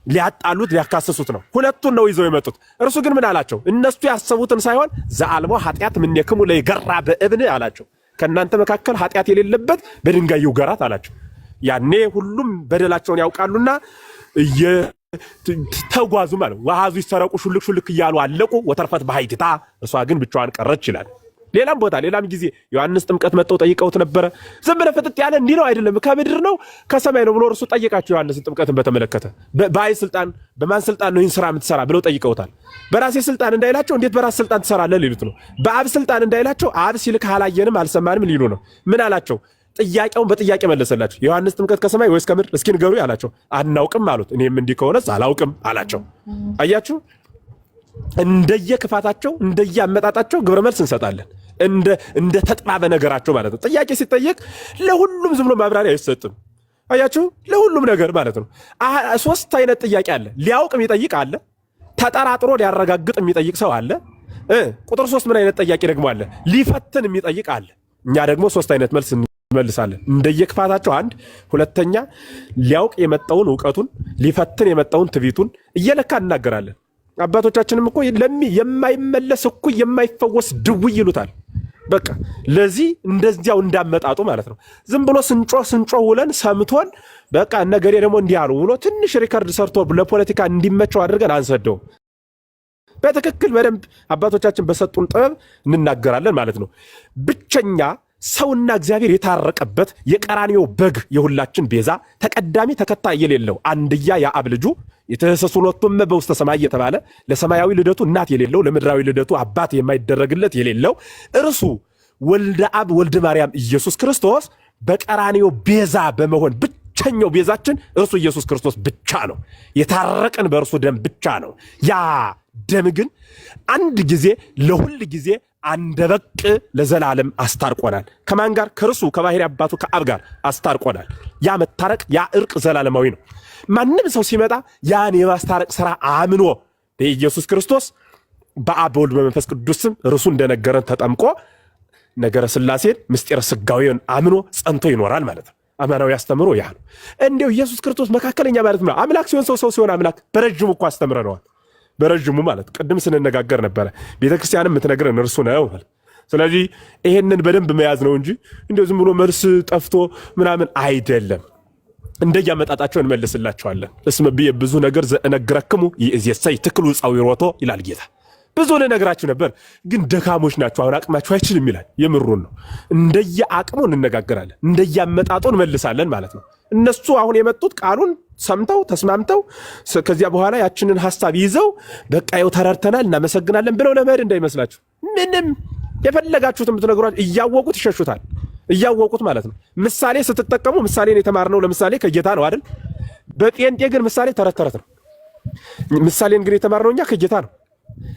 ሊያጣሉት ሊያካስሱት ነው። ሁለቱን ነው ይዘው የመጡት። እርሱ ግን ምን አላቸው? እነሱ ያሰቡትን ሳይሆን ዘአልቦ ኃጢአት እምኔክሙ ለይገራ በእብን አላቸው። ከእናንተ መካከል ኃጢአት የሌለበት በድንጋይ ይውገራት አላቸው። ያኔ ሁሉም በደላቸውን ያውቃሉና ተጓዙ ማለት ወሃዙ ይሰረቁ ሹልክ እያሉ አለቁ። ወተርፈት በሃይቲታ እሷ ግን ብቻዋን ቀረች ይላል። ሌላም ቦታ ሌላም ጊዜ ዮሐንስ ጥምቀት መጥተው ጠይቀውት ነበረ። ዝም ብለህ ፍጥጥ ያለ እንዲህ ነው አይደለም ከምድር ነው ከሰማይ ነው ብሎ እርሱ ጠየቃቸው። ዮሐንስ ጥምቀትን በተመለከተ በአይ ስልጣን በማን ስልጣን ነው ይህን ስራ የምትሰራ ብለው ጠይቀውታል። በራሴ ስልጣን እንዳይላቸው እንዴት በራስ ስልጣን ትሰራለህ ሊሉት ነው። በአብ ስልጣን እንዳይላቸው አብ ሲልክ አላየንም አልሰማንም ሊሉ ነው። ምን አላቸው? ጥያቄውን በጥያቄ መለሰላቸው። ዮሐንስ ጥምቀት ከሰማይ ወይስ ከምድር እስኪ ንገሩ ያላቸው። አናውቅም አሉት። እኔም እንዲህ ከሆነስ አላውቅም አላቸው። አያችሁ፣ እንደየክፋታቸው እንደየአመጣጣቸው ግብረ መልስ እንሰጣለን። እንደ ተጥባበ ነገራቸው ማለት ነው። ጥያቄ ሲጠየቅ ለሁሉም ዝም ብሎ ማብራሪያ አይሰጥም። አያችሁ፣ ለሁሉም ነገር ማለት ነው። ሶስት አይነት ጥያቄ አለ። ሊያውቅ የሚጠይቅ አለ፣ ተጠራጥሮ ሊያረጋግጥ የሚጠይቅ ሰው አለ። ቁጥር 3 ምን አይነት ጥያቄ ደግሞ አለ? ሊፈትን የሚጠይቅ አለ። እኛ ደግሞ ሶስት አይነት መልስ መልሳለን። እንደየክፋታቸው አንድ፣ ሁለተኛ ሊያውቅ የመጣውን እውቀቱን ሊፈትን የመጣውን ትዕቢቱን እየለካ እናገራለን። አባቶቻችንም እኮ የማይመለስ እኩይ የማይፈወስ ድውይ ይሉታል። በቃ ለዚህ እንደዚያው እንዳመጣጡ ማለት ነው። ዝም ብሎ ስንጮህ ውለን ሰምቶን በቃ ነገሬ ደግሞ እንዲህ አሉ ብሎ ትንሽ ሪከርድ ሰርቶ ለፖለቲካ እንዲመቸው አድርገን አንሰደውም። በትክክል በደንብ አባቶቻችን በሰጡን ጥበብ እንናገራለን ማለት ነው። ብቸኛ ሰውና እግዚአብሔር የታረቀበት የቀራንዮ በግ የሁላችን ቤዛ ተቀዳሚ ተከታይ የሌለው አንድያ የአብ ልጁ የተሰሱ ሁለቱም በውስተ ሰማይ የተባለ ለሰማያዊ ልደቱ እናት የሌለው ለምድራዊ ልደቱ አባት የማይደረግለት የሌለው እርሱ ወልደ አብ ወልደ ማርያም ኢየሱስ ክርስቶስ በቀራንዮ ቤዛ በመሆን ብቸኛው ቤዛችን እርሱ ኢየሱስ ክርስቶስ ብቻ ነው። የታረቀን በእርሱ ደም ብቻ ነው። ያ ደም ግን አንድ ጊዜ ለሁል ጊዜ አንደበቅ ለዘላለም አስታርቆናል። ከማን ጋር? ከርሱ ከባህሪ አባቱ ከአብ ጋር አስታርቆናል። ያ መታረቅ ያ እርቅ ዘላለማዊ ነው። ማንም ሰው ሲመጣ ያን የማስታረቅ ሥራ አምኖ በኢየሱስ ክርስቶስ በአብ በወልድ በመንፈስ ቅዱስ ስም እርሱ እንደነገረን ተጠምቆ ነገረ ሥላሴን ምስጢረ ሥጋዌን አምኖ ጸንቶ ይኖራል ማለት ነው። አማናዊ አስተምሮ ያ ነው። እንዲያው ኢየሱስ ክርስቶስ መካከለኛ ማለት ነው። አምላክ ሲሆን ሰው ሲሆን አምላክ በረጅሙ እኮ አስተምረነዋል። በረጅሙ ማለት ቅድም ስንነጋገር ነበረ። ቤተክርስቲያንም የምትነግረን እርሱ ነው ማለት። ስለዚህ ይሄንን በደንብ መያዝ ነው እንጂ እንደው ዝም ብሎ መልስ ጠፍቶ ምናምን አይደለም። እንደያመጣጣቸው እንመልስላቸዋለን። እስመ ብየ ብዙ ነገር ዘእነግረክሙ ይእዜሰይ ትክሉ ጻዊሮቶ ይላል ጌታ። ብዙ ልነግራችሁ ነበር ግን ደካሞች ናቸው፣ አሁን አቅማችሁ አይችልም ይላል። የምሩን ነው። እንደየአቅሙ እንነጋገራለን፣ እንደያመጣጡ እንመልሳለን ማለት ነው። እነሱ አሁን የመጡት ቃሉን ሰምተው ተስማምተው ከዚያ በኋላ ያችንን ሐሳብ ይዘው በቃ ይኸው ተረድተናል እናመሰግናለን ብለው ለመሄድ እንዳይመስላችሁ። ምንም የፈለጋችሁትን ብትነግሯቸው እያወቁት ይሸሹታል። እያወቁት ማለት ነው። ምሳሌ ስትጠቀሙ ምሳሌን የተማርነው ለምሳሌ ከጌታ ነው አይደል? በጴንጤ ግን ምሳሌ ተረት ተረት ነው። ምሳሌን ግን የተማርነው እኛ ከጌታ ነው።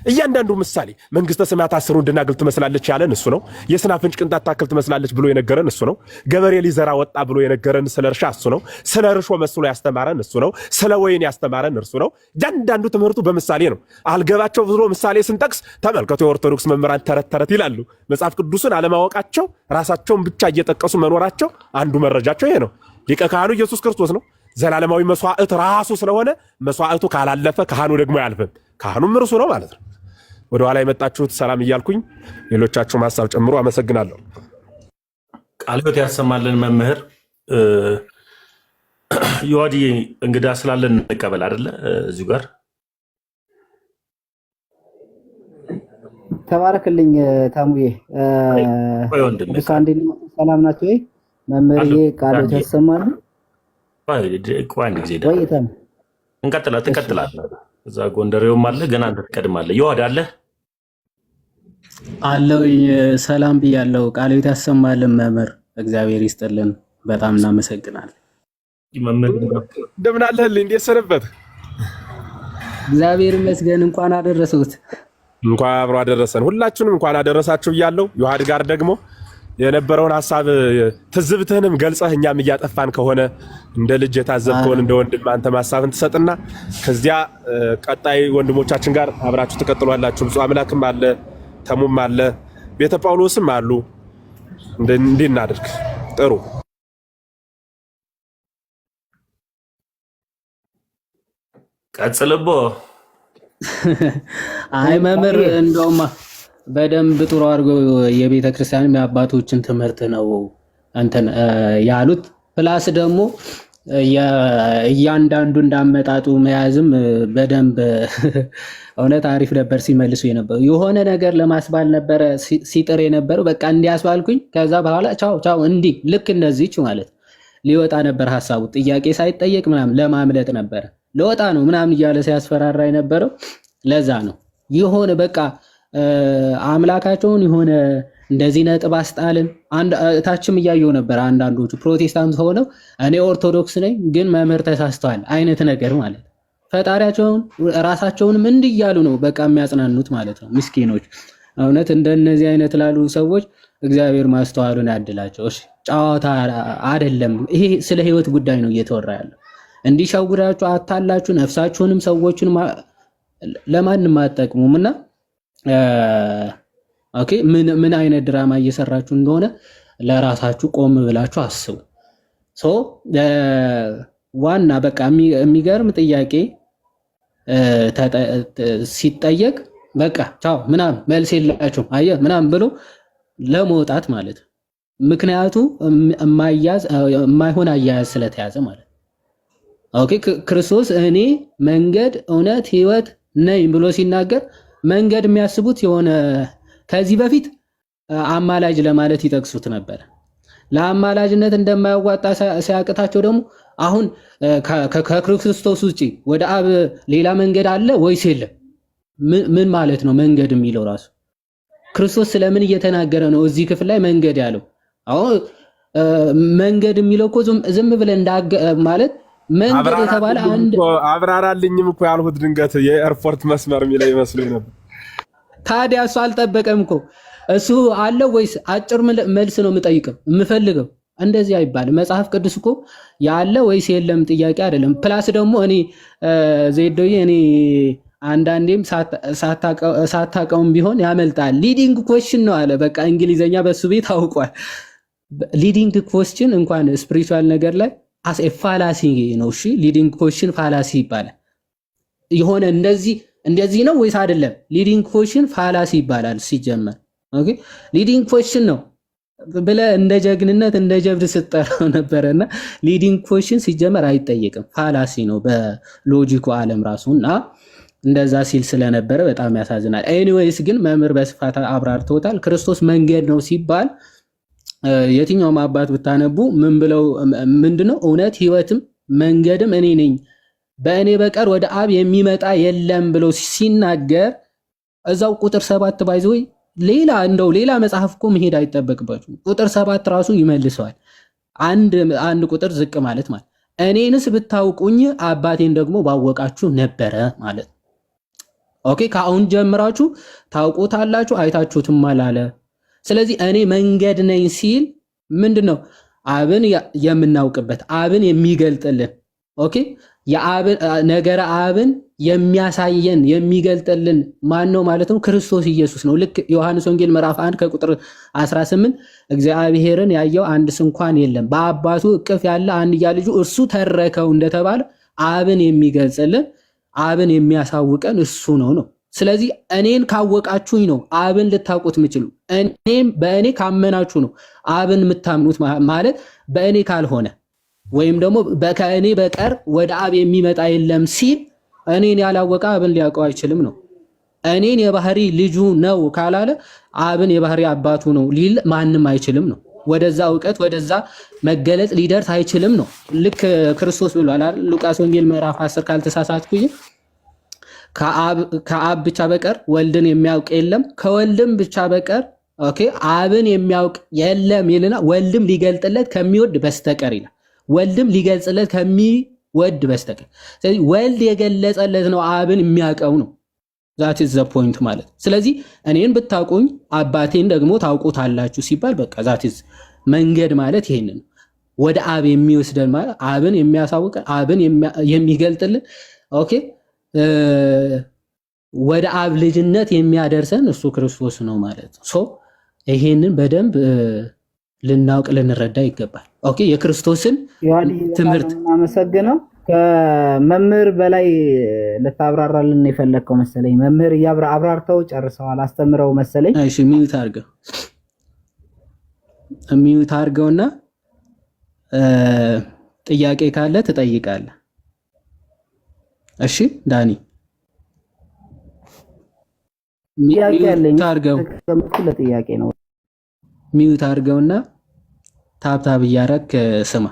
እያንዳንዱ ምሳሌ መንግስተ ሰማያት 10 ደናግል ትመስላለች ያለን እሱ ነው። የስናፍንጭ ቅንጣት ታክል ትመስላለች ብሎ የነገረን እሱ ነው። ገበሬ ሊዘራ ወጣ ብሎ የነገረን ስለ እርሻ እሱ ነው። ስለ እርሾ መስሎ ያስተማረን እሱ ነው። ስለ ወይን ያስተማረን እርሱ ነው። እያንዳንዱ ትምህርቱ በምሳሌ ነው። አልገባቸው ብሎ ምሳሌ ስንጠቅስ ተመልከቱ፣ የኦርቶዶክስ መምህራን ተረት ተረት ይላሉ። መጽሐፍ ቅዱስን አለማወቃቸው ራሳቸውን ብቻ እየጠቀሱ መኖራቸው አንዱ መረጃቸው ይሄ ነው። ሊቀ ካህኑ ኢየሱስ ክርስቶስ ነው። ዘላለማዊ መስዋዕት ራሱ ስለሆነ መስዋዕቱ ካላለፈ ካህኑ ደግሞ አያልፍም። ካህኑም እርሱ ነው ማለት ነው። ወደ ኋላ የመጣችሁት ሰላም እያልኩኝ ሌሎቻችሁ ሐሳብ ጨምሮ አመሰግናለሁ። ቃለ ሕይወት ያሰማልን መምህር ዮሐዲ እንግዳ ስላለን እንቀበል አይደለ? እዚሁ ጋር ተባረክልኝ ታሙዬ። ሰላም ናችሁ ወይ? መምህርዬ ቃለ ሕይወት ያሰማልን። አንድ ጊዜ እንቀጥላለን። እዛ ጎንደሬውም አለ፣ ገና አንተ ትቀድማለህ። ይወድ አለ አለው። ሰላም ብያለሁ። ቃለ ሕይወት ያሰማልን መምህር፣ እግዚአብሔር ይስጥልን። በጣም እናመሰግናለን። መምህር እንደምን አለህልኝ? እንዴት ሰነበት? እግዚአብሔር ይመስገን። እንኳን አደረሰውት። እንኳን አብሮ አደረሰን። ሁላችሁንም እንኳን አደረሳችሁ ብያለሁ። ዮሐድ ጋር ደግሞ የነበረውን ሐሳብ ትዝብትህንም ገልጸህ እኛም እያጠፋን ከሆነ እንደ ልጅ የታዘብከውን እንደ ወንድም አንተ ሐሳብን ትሰጥና ከዚያ ቀጣይ ወንድሞቻችን ጋር አብራችሁ ትቀጥሏላችሁ። ብፁዕ አምላክም አለ፣ ተሙም አለ፣ ቤተ ጳውሎስም አሉ። እንዴ እናድርግ? ጥሩ ቀጽልቦ። አይ መምህር እንደውም በደንብ ጥሩ አድርጎ የቤተ ክርስቲያን የአባቶችን ትምህርት ነው እንትን ያሉት። ፕላስ ደግሞ እያንዳንዱ እንዳመጣጡ መያዝም በደንብ እውነት አሪፍ ነበር ሲመልሱ የነበረው። የሆነ ነገር ለማስባል ነበረ ሲጥር የነበረው። በቃ እንዲያስባልኩኝ ከዛ በኋላ ቻው ቻው እንዲህ ልክ እንደዚች ማለት ሊወጣ ነበር ሀሳቡ። ጥያቄ ሳይጠየቅ ምናምን ለማምለጥ ነበረ። ለወጣ ነው ምናምን እያለ ሲያስፈራራ የነበረው ለዛ ነው። የሆነ በቃ አምላካቸውን የሆነ እንደዚህ ነጥብ አስጣልን። ታችም እያየው ነበር። አንዳንዶቹ ፕሮቴስታንት ሆነው እኔ ኦርቶዶክስ ነኝ ግን መምህር ተሳስተዋል አይነት ነገር ማለት ፈጣሪያቸውን ራሳቸውንም እንዲህ እያሉ ነው በቃ የሚያጽናኑት ማለት ነው። ምስኪኖች እውነት እንደነዚህ አይነት ላሉ ሰዎች እግዚአብሔር ማስተዋሉን ያድላቸው። እሺ ጨዋታ አይደለም ይሄ፣ ስለ ህይወት ጉዳይ ነው እየተወራ ያለው። እንዲሸውዳችሁ አታላችሁ ነፍሳችሁንም ሰዎችን ለማንም አትጠቅሙምና ኦኬ ምን አይነት ድራማ እየሰራችሁ እንደሆነ ለራሳችሁ ቆም ብላችሁ አስቡ። ዋና በቃ የሚገርም ጥያቄ ሲጠየቅ በቃ ቻው ምናምን መልስ የላችሁም አየህ ምናምን ብሎ ለመውጣት ማለት ነው። ምክንያቱ የማይሆን አያያዝ ስለተያዘ ማለት ነው። ኦኬ ክርስቶስ እኔ መንገድ እውነት ህይወት ነኝ ብሎ ሲናገር መንገድ የሚያስቡት የሆነ ከዚህ በፊት አማላጅ ለማለት ይጠቅሱት ነበር። ለአማላጅነት እንደማያዋጣ ሲያቅታቸው ደግሞ አሁን ከክርስቶስ ውጪ ወደ አብ ሌላ መንገድ አለ ወይስ የለም? ምን ማለት ነው መንገድ የሚለው ራሱ? ክርስቶስ ስለምን እየተናገረ ነው እዚህ ክፍል ላይ መንገድ ያለው? አሁን መንገድ የሚለው እኮ ዝም ብለን ማለት መንገድ የተባለ አንድ አብራራልኝም እኮ ያልሁት ድንገት የኤርፖርት መስመር የሚለው ይመስለኝ ነበር። ታዲያ እሱ አልጠበቀም እኮ እሱ አለ ወይስ አጭር መልስ ነው የምፈልገው? እንደዚህ አይባልም። መጽሐፍ ቅዱስ እኮ ያለ ወይስ የለም ጥያቄ አይደለም። ፕላስ ደግሞ እኔ ዜዶዬ እኔ አንዳንዴም ሳታውቀውም ቢሆን ያመልጣል። ሊዲንግ ኮስችን ነው አለ። በቃ እንግሊዘኛ በሱ ቤት አውቋል። ሊዲንግ ኮስችን እንኳን ስፒሪቹዋል ነገር ላይ አስ ፋላሲ ነው። እሺ ሊዲንግ ኮስችን ፋላሲ ይባላል። የሆነ እንደዚህ ነው ወይስ አይደለም? ሊዲንግ ኮስችን ፋላሲ ይባላል ሲጀመር። ኦኬ ሊዲንግ ኮስችን ነው ብለህ እንደ ጀግንነት እንደ ጀብድ ስትጠራው ነበረና ሊዲንግ ኮስችን ሲጀመር አይጠየቅም፣ ፋላሲ ነው በሎጂኩ ዓለም ራሱና እንደዛ ሲል ስለነበረ በጣም ያሳዝናል። ኤኒዌይስ ግን መምህር በስፋት አብራርቶታል። ክርስቶስ መንገድ ነው ሲባል የትኛውም አባት ብታነቡ ምን ብለው ምንድነው እውነት ሕይወትም መንገድም እኔ ነኝ በእኔ በቀር ወደ አብ የሚመጣ የለም ብሎ ሲናገር እዛው ቁጥር 7 ባይዘው ሌላ መጽሐፍ እኮ መሄድ አይጠበቅባችሁ። ቁጥር 7 ራሱ ይመልሰዋል። አንድ ቁጥር ዝቅ ማለት እኔንስ ብታውቁኝ አባቴን ደግሞ ባወቃችሁ ነበረ ማለት። ኦኬ ከአሁን ጀምራችሁ ታውቁታላችሁ አይታችሁትም አላለ። ስለዚህ እኔ መንገድ ነኝ ሲል ምንድነው አብን የምናውቅበት አብን የሚገልጥልን ኦኬ ነገረ አብን የሚያሳየን የሚገልጥልን ማን ነው ማለት ነው? ክርስቶስ ኢየሱስ ነው። ልክ ዮሐንስ ወንጌል ምዕራፍ 1 ከቁጥር 18 እግዚአብሔርን ያየው አንድስ እንኳን የለም በአባቱ እቅፍ ያለ አንድያ ልጁ እርሱ ተረከው እንደተባለ አብን የሚገልጽልን አብን የሚያሳውቀን እሱ ነው። ስለዚህ እኔን ካወቃችሁኝ ነው አብን ልታውቁት የምትችሉ። እኔም በእኔ ካመናችሁ ነው አብን የምታምኑት ማለት በእኔ ካልሆነ ወይም ደግሞ ከእኔ በቀር ወደ አብ የሚመጣ የለም ሲል እኔን ያላወቀ አብን ሊያውቀው አይችልም ነው። እኔን የባህሪ ልጁ ነው ካላለ አብን የባህሪ አባቱ ነው ሊል ማንም አይችልም ነው። ወደዛ እውቀት ወደዛ መገለጽ ሊደርስ አይችልም ነው። ልክ ክርስቶስ ብሏል አይደል? ሉቃስ ወንጌል ምዕራፍ 10 ካልተሳሳትኩኝ ከአብ ብቻ በቀር ወልድን የሚያውቅ የለም ከወልድም ብቻ በቀር ኦኬ አብን የሚያውቅ የለም ይልና ወልድም ሊገልጥለት ከሚወድ በስተቀር ይላል። ወልድም ሊገልጽለት ከሚወድ በስተቀር። ስለዚህ ወልድ የገለጸለት ነው አብን የሚያውቀው ነው። ዛት ኢዝ ዘ ፖይንት ማለት። ስለዚህ እኔን ብታውቁኝ አባቴን ደግሞ ታውቁታላችሁ ሲባል በቃ ዛት ኢዝ መንገድ ማለት ይሄንን ወደ አብ የሚወስደን ማለት አብን የሚያሳውቀን አብን የሚገልጥልን ኦኬ ወደ አብ ልጅነት የሚያደርሰን እሱ ክርስቶስ ነው ማለት ነው። ሶ ይሄንን በደንብ ልናውቅ ልንረዳ ይገባል። ኦኬ የክርስቶስን ትምህርት አመሰግነው። ከመምህር በላይ ልታብራራልን የፈለከው መሰለኝ። መምህር አብራርተው ጨርሰዋል፣ አስተምረው መሰለኝ። እሺ ሚዩት አድርገውና ጥያቄ ካለ ትጠይቃለህ። እሺ ዳኒ ጥያቄ አለኝ። ለጥያቄ ነው። ሚዩት አድርገውና ታብታብ እያረክ ስማ።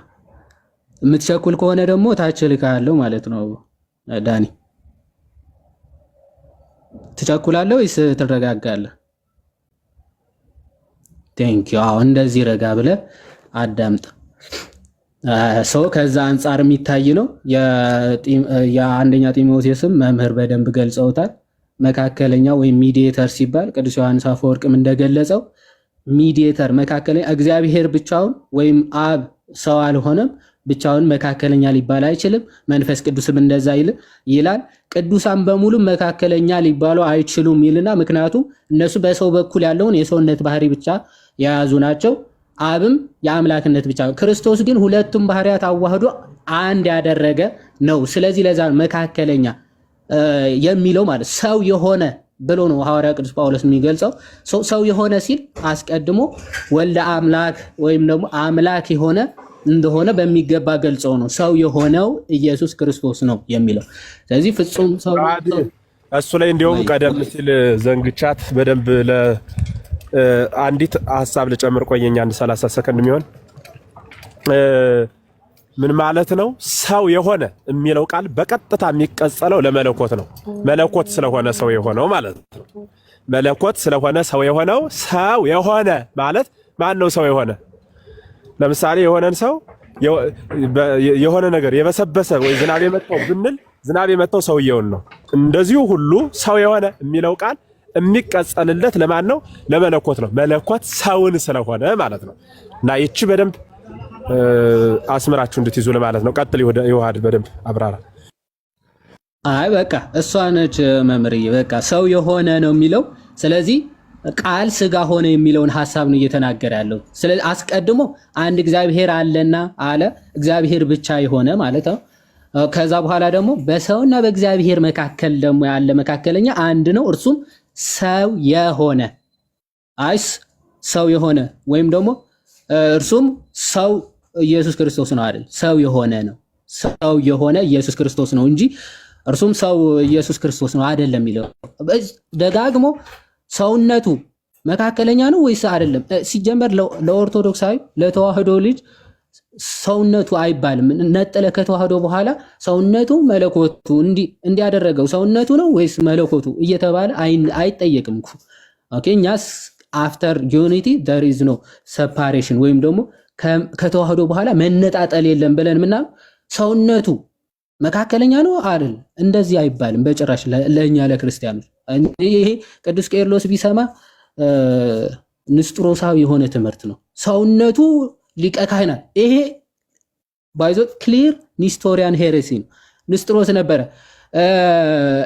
የምትቸኩል ከሆነ ደግሞ ታች ልካለሁ ማለት ነው። ዳኒ ትቸኩላለህ ወይስ ትረጋጋለህ? ቴንክ ዩ። አዎ እንደዚህ ረጋ ብለህ አዳምጥ። ሰው ከዛ አንጻር የሚታይ ነው። የአንደኛ ጢሞቴዎስም መምህር በደንብ ገልጸውታል። መካከለኛ ወይም ሚዲየተር ሲባል ቅዱስ ዮሐንስ አፈወርቅም እንደገለጸው ሚዲየተር መካከለኛ፣ እግዚአብሔር ብቻውን ወይም አብ ሰው አልሆነም ብቻውን መካከለኛ ሊባል አይችልም። መንፈስ ቅዱስም እንደዛ ይላል። ቅዱሳን በሙሉ መካከለኛ ሊባሉ አይችሉም ይልና ምክንያቱም እነሱ በሰው በኩል ያለውን የሰውነት ባህሪ ብቻ የያዙ ናቸው። አብም የአምላክነት ብቻ ነው። ክርስቶስ ግን ሁለቱም ባህሪያት አዋህዶ አንድ ያደረገ ነው። ስለዚህ ለዛ መካከለኛ የሚለው ማለት ሰው የሆነ ብሎ ነው ሐዋርያ ቅዱስ ጳውሎስ የሚገልጸው። ሰው የሆነ ሲል አስቀድሞ ወልደ አምላክ ወይም ደግሞ አምላክ የሆነ እንደሆነ በሚገባ ገልጸው ነው ሰው የሆነው ኢየሱስ ክርስቶስ ነው የሚለው። ስለዚህ ፍጹም ሰው እሱ ላይ እንዲያውም ቀደም ሲል ዘንግቻት በደንብ አንዲት ሐሳብ ልጨምር ቆየኝ፣ አንድ 30 ሰከንድ የሚሆን ምን ማለት ነው? ሰው የሆነ የሚለው ቃል በቀጥታ የሚቀጸለው ለመለኮት ነው። መለኮት ስለሆነ ሰው የሆነው ማለት ነው። መለኮት ስለሆነ ሰው የሆነው ሰው የሆነ ማለት ማን ነው? ሰው የሆነ ለምሳሌ የሆነን ሰው የሆነ ነገር የበሰበሰ ወይ ዝናብ የመታው ብንል ዝናብ የመታው ሰውየውን ነው። እንደዚሁ ሁሉ ሰው የሆነ የሚለው ቃል የሚቀጸልለት ለማን ነው? ለመለኮት ነው። መለኮት ሰውን ስለሆነ ማለት ነው። እና ይቺ በደንብ አስምራችሁ እንድትይዙ ለማለት ነው። ቀጥል ይዋሃድ በደንብ አብራራ። አይ በቃ እሷ ነች መምርዬ። በቃ ሰው የሆነ ነው የሚለው። ስለዚህ ቃል ስጋ ሆነ የሚለውን ሐሳብ ነው እየተናገረ ያለው። ስለዚህ አስቀድሞ አንድ እግዚአብሔር አለና አለ፣ እግዚአብሔር ብቻ የሆነ ማለት ነው። ከዛ በኋላ ደግሞ በሰውና በእግዚአብሔር መካከል ደግሞ ያለ መካከለኛ አንድ ነው፣ እርሱም ሰው የሆነ አይስ ሰው የሆነ ወይም ደግሞ እርሱም ሰው ኢየሱስ ክርስቶስ ነው አይደል? ሰው የሆነ ነው። ሰው የሆነ ኢየሱስ ክርስቶስ ነው እንጂ እርሱም ሰው ኢየሱስ ክርስቶስ ነው አይደለም የሚለው ደጋግሞ ሰውነቱ መካከለኛ ነው ወይስ አይደለም? ሲጀመር ለኦርቶዶክሳዊ ለተዋህዶ ልጅ ሰውነቱ አይባልም። ነጠለ ከተዋህዶ በኋላ ሰውነቱ መለኮቱ እንዲያደረገው ሰውነቱ ነው ወይስ መለኮቱ እየተባለ አይጠየቅም እኮ። ኦኬ እኛስ አፍተር ዩኒቲ there is no separation ወይም ደግሞ ከተዋህዶ በኋላ መነጣጠል የለም ብለን ምናምን ሰውነቱ መካከለኛ ነው አይደል? እንደዚህ አይባልም በጭራሽ ለኛ ለክርስቲያኖች። ይሄ ቅዱስ ቄርሎስ ቢሰማ ንስጥሮሳዊ የሆነ ትምህርት ነው። ሰውነቱ ሊቀ ካህናት ይሄ ባይዞ ክሊር ኒስቶሪያን ሄሬሲ ነው። ንስጥሮስ ነበረ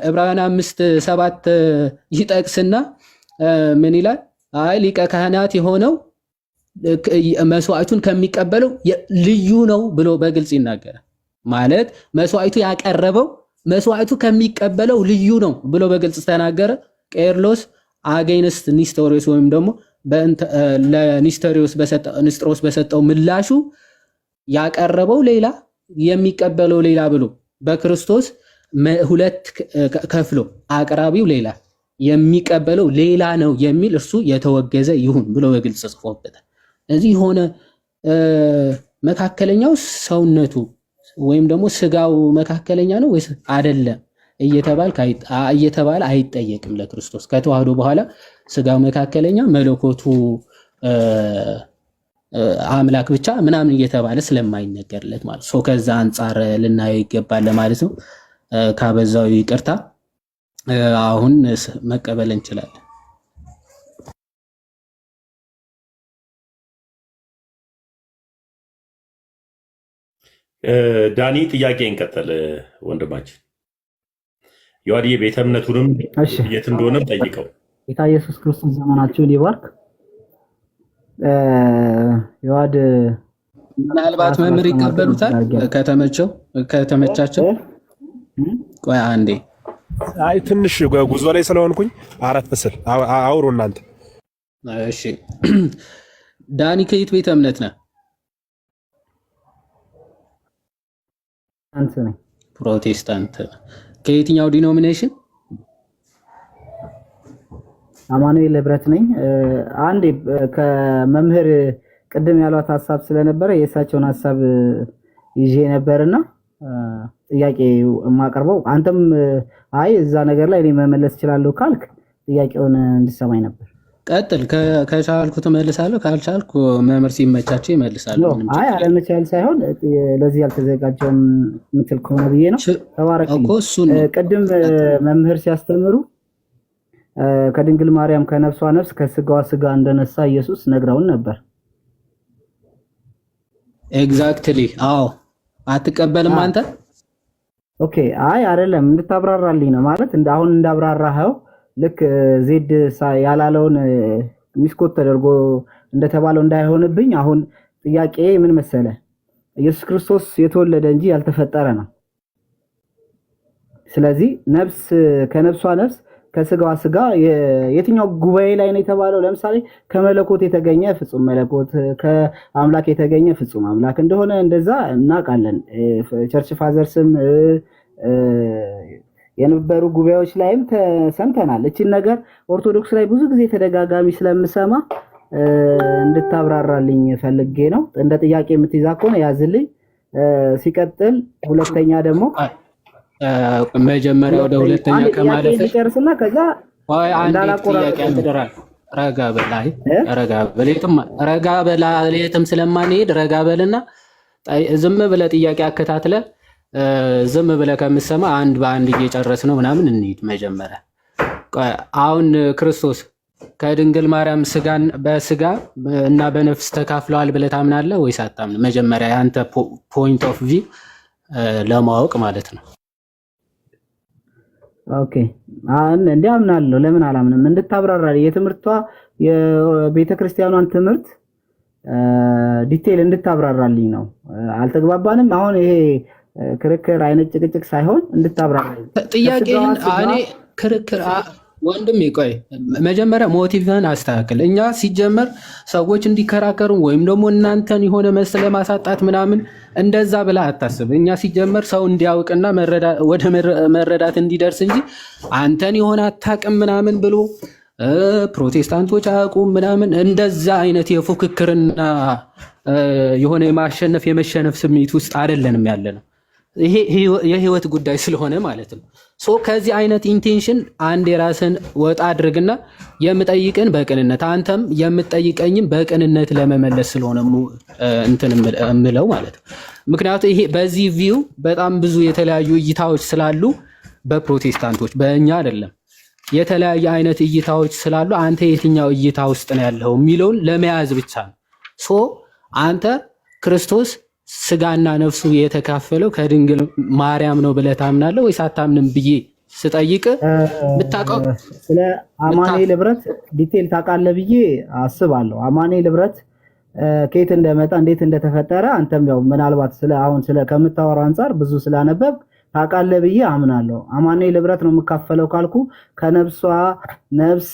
ዕብራውያን 5:7 ይጠቅስና ምን ይላል? አይ ሊቀ ካህናት የሆነው መስዋዕቱን ከሚቀበለው ልዩ ነው ብሎ በግልጽ ይናገራል። ማለት መስዋዕቱ ያቀረበው መስዋዕቱ ከሚቀበለው ልዩ ነው ብሎ በግልጽ ተናገረ። ቄርሎስ አጌንስት ኒስቶሪዮስ ወይም ደግሞ ለኒስጥሮስ በሰጠው ምላሹ ያቀረበው ሌላ የሚቀበለው ሌላ ብሎ በክርስቶስ ሁለት ከፍሎ አቅራቢው ሌላ የሚቀበለው ሌላ ነው የሚል እርሱ የተወገዘ ይሁን ብሎ በግልጽ ጽፎበታል። እዚህ ሆነ መካከለኛው ሰውነቱ ወይም ደግሞ ስጋው መካከለኛ ነው ወይስ አይደለም እየተባለ አይጠየቅም። ለክርስቶስ ከተዋህዶ በኋላ ስጋው መካከለኛ መለኮቱ አምላክ ብቻ ምናምን እየተባለ ስለማይነገርለት ማለት ነው። ከዛ አንጻር ልናየው ይገባል ለማለት ነው። ካበዛው ይቅርታ። አሁን መቀበል እንችላለን። ዳኒ ጥያቄ እንቀጥል። ወንድማችን ዮሐድዬ ቤተ እምነቱንም የት እንደሆነም ጠይቀው። ጌታ ኢየሱስ ክርስቶስ ዘመናችሁን ይባርክ። ዮሐድ ምናልባት መምህር ይቀበሉታል ከተመቻቸው። ቆይ አንዴ። አይ ትንሽ ጉዞ ላይ ስለሆንኩኝ አረፍ ስል አውሩ እናንተ። እሺ ዳኒ ከየት ቤተ እምነት ነህ? ፕሮቴስታንት። ከየትኛው ዲኖሚኔሽን? አማኑኤል ህብረት ነኝ። አንዴ ከመምህር ቅድም ያሏት ሀሳብ ስለነበረ የእሳቸውን ሀሳብ ይዤ ነበርና ጥያቄ የማቀርበው አንተም አይ እዛ ነገር ላይ እኔ መመለስ እችላለሁ ካልክ ጥያቄውን እንድሰማኝ ነበር። ቀጥል። ከቻልኩ ትመልሳለሁ፣ ካልቻልኩ መምህር ሲመቻቸው ይመልሳሉ። አይ አለመቻል ሳይሆን ለዚህ ያልተዘጋጀውን ምትል ከሆነ ብዬ ነው። ተባረክ እኮ እሱን ቅድም መምህር ሲያስተምሩ ከድንግል ማርያም ከነፍሷ ነፍስ ከስጋዋ ስጋ እንደነሳ ኢየሱስ ነግረውን ነበር። ኤግዛክትሊ። አዎ አትቀበልም አንተ? ኦኬ። አይ አይደለም እንድታብራራልኝ ነው ማለት አሁን እንዳብራራኸው ልክ ዜድ ያላለውን ሚስኮት ተደርጎ እንደተባለው እንዳይሆንብኝ አሁን ጥያቄ ምን መሰለ፣ ኢየሱስ ክርስቶስ የተወለደ እንጂ ያልተፈጠረ ነው። ስለዚህ ነፍስ ከነፍሷ ነፍስ ከስጋዋ ስጋ የትኛው ጉባኤ ላይ ነው የተባለው? ለምሳሌ ከመለኮት የተገኘ ፍጹም መለኮት ከአምላክ የተገኘ ፍጹም አምላክ እንደሆነ እንደዛ እናውቃለን። ቸርች ፋዘርስም የነበሩ ጉባኤዎች ላይም ተሰምተናል። እቺን ነገር ኦርቶዶክስ ላይ ብዙ ጊዜ ተደጋጋሚ ስለምሰማ እንድታብራራልኝ ፈልጌ ነው። እንደ ጥያቄ የምትይዛ ከሆነ ያዝልኝ። ሲቀጥል ሁለተኛ ደግሞ መጀመሪያ ወደ ሁለተኛ ከማለፍ ጨርስና ከዛ ረጋ በላሌትም ስለማንሄድ ረጋ በልና ዝም ብለህ ጥያቄ አከታትለ ዝም ብለህ ከምሰማ አንድ በአንድ እየጨረስ ነው ምናምን እንሂድ። መጀመሪያ አሁን ክርስቶስ ከድንግል ማርያም ስጋን በስጋ እና በነፍስ ተካፍለዋል ብለህ ታምናለህ ወይስ አታምንም? መጀመሪያ የአንተ ፖይንት ኦፍ ቪው ለማወቅ ማለት ነው። ኦኬ እንዴ አምናለሁ። ለምን አላምንም? እንድታብራራ የትምህርቷ የቤተክርስቲያኗን ትምህርት ዲቴል እንድታብራራልኝ ነው። አልተግባባንም። አሁን ይሄ ክርክር አይነት ጭቅጭቅ ሳይሆን እንድታብራራልኝ ጥያቄን እኔ ክርክር ወንድም ይቆይ መጀመሪያ ሞቲቭን አስተካክል። እኛ ሲጀመር ሰዎች እንዲከራከሩ ወይም ደግሞ እናንተን የሆነ መስለ ማሳጣት ምናምን እንደዛ ብላ አታስብ። እኛ ሲጀመር ሰው እንዲያውቅና ወደ መረዳት እንዲደርስ እንጂ አንተን የሆነ አታውቅም ምናምን ብሎ ፕሮቴስታንቶች አያውቁም ምናምን እንደዛ አይነት የፉክክርና የሆነ የማሸነፍ የመሸነፍ ስሜት ውስጥ አይደለንም ያለ ነው። ይሄ የህይወት ጉዳይ ስለሆነ ማለት ነው። ሶ ከዚህ አይነት ኢንቴንሽን አንድ የራስን ወጣ አድርግና የምጠይቅን በቅንነት አንተም የምጠይቀኝም በቅንነት ለመመለስ ስለሆነ እንትን እምለው ማለት ነው። ምክንያቱም ይሄ በዚህ ቪው በጣም ብዙ የተለያዩ እይታዎች ስላሉ በፕሮቴስታንቶች በእኛ አይደለም የተለያየ አይነት እይታዎች ስላሉ አንተ የትኛው እይታ ውስጥ ነው ያለው የሚለውን ለመያዝ ብቻ ነው። ሶ አንተ ክርስቶስ ስጋና ነፍሱ የተካፈለው ከድንግል ማርያም ነው ብለህ ታምናለህ ወይስ አታምንም ብዬ ስጠይቅ ብታውቀው ስለ አማኑኤል ህብረት ዲቴል ታውቃለህ ብዬ አስባለሁ። አማኑኤል ህብረት ከየት እንደመጣ እንዴት እንደተፈጠረ አንተም ያው ምናልባት ስለ ከምታወራው አንፃር ብዙ ስላነበብ ታውቃለህ ብዬ አምናለሁ። አማኑኤል ህብረት ነው የምካፈለው ካልኩ ከነፍሷ ነፍስ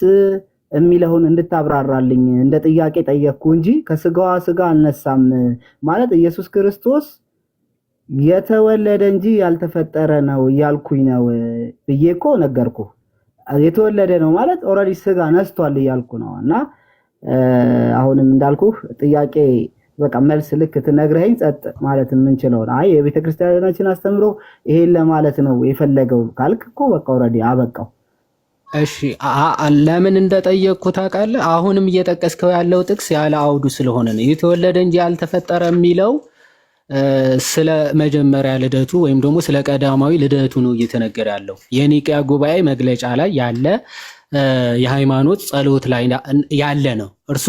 የሚለውን እንድታብራራልኝ እንደ ጥያቄ ጠየቅኩ እንጂ ከስጋዋ ስጋ አልነሳም ማለት ኢየሱስ ክርስቶስ የተወለደ እንጂ ያልተፈጠረ ነው እያልኩኝ ነው ብዬ እኮ ነገርኩ። የተወለደ ነው ማለት ኦልሬዲ ስጋ ነስቷል እያልኩ ነው። እና አሁንም እንዳልኩ ጥያቄ በቃ መልስ ልክ ትነግረኝ ጸጥ ማለት የምንችለው አይ የቤተክርስቲያናችን አስተምሮ ይሄን ለማለት ነው የፈለገው ካልክ እኮ በቃ ኦልሬዲ አበቃው። እሺ ለምን እንደጠየቅኩ ታውቃለህ? አሁንም እየጠቀስከው ያለው ጥቅስ ያለ አውዱ ስለሆነ ነው። የተወለደ እንጂ ያልተፈጠረ የሚለው ስለ መጀመሪያ ልደቱ ወይም ደግሞ ስለ ቀዳማዊ ልደቱ ነው እየተነገረ ያለው። የኒቅያ ጉባኤ መግለጫ ላይ ያለ የሃይማኖት ጸሎት ላይ ያለ ነው። እርሱ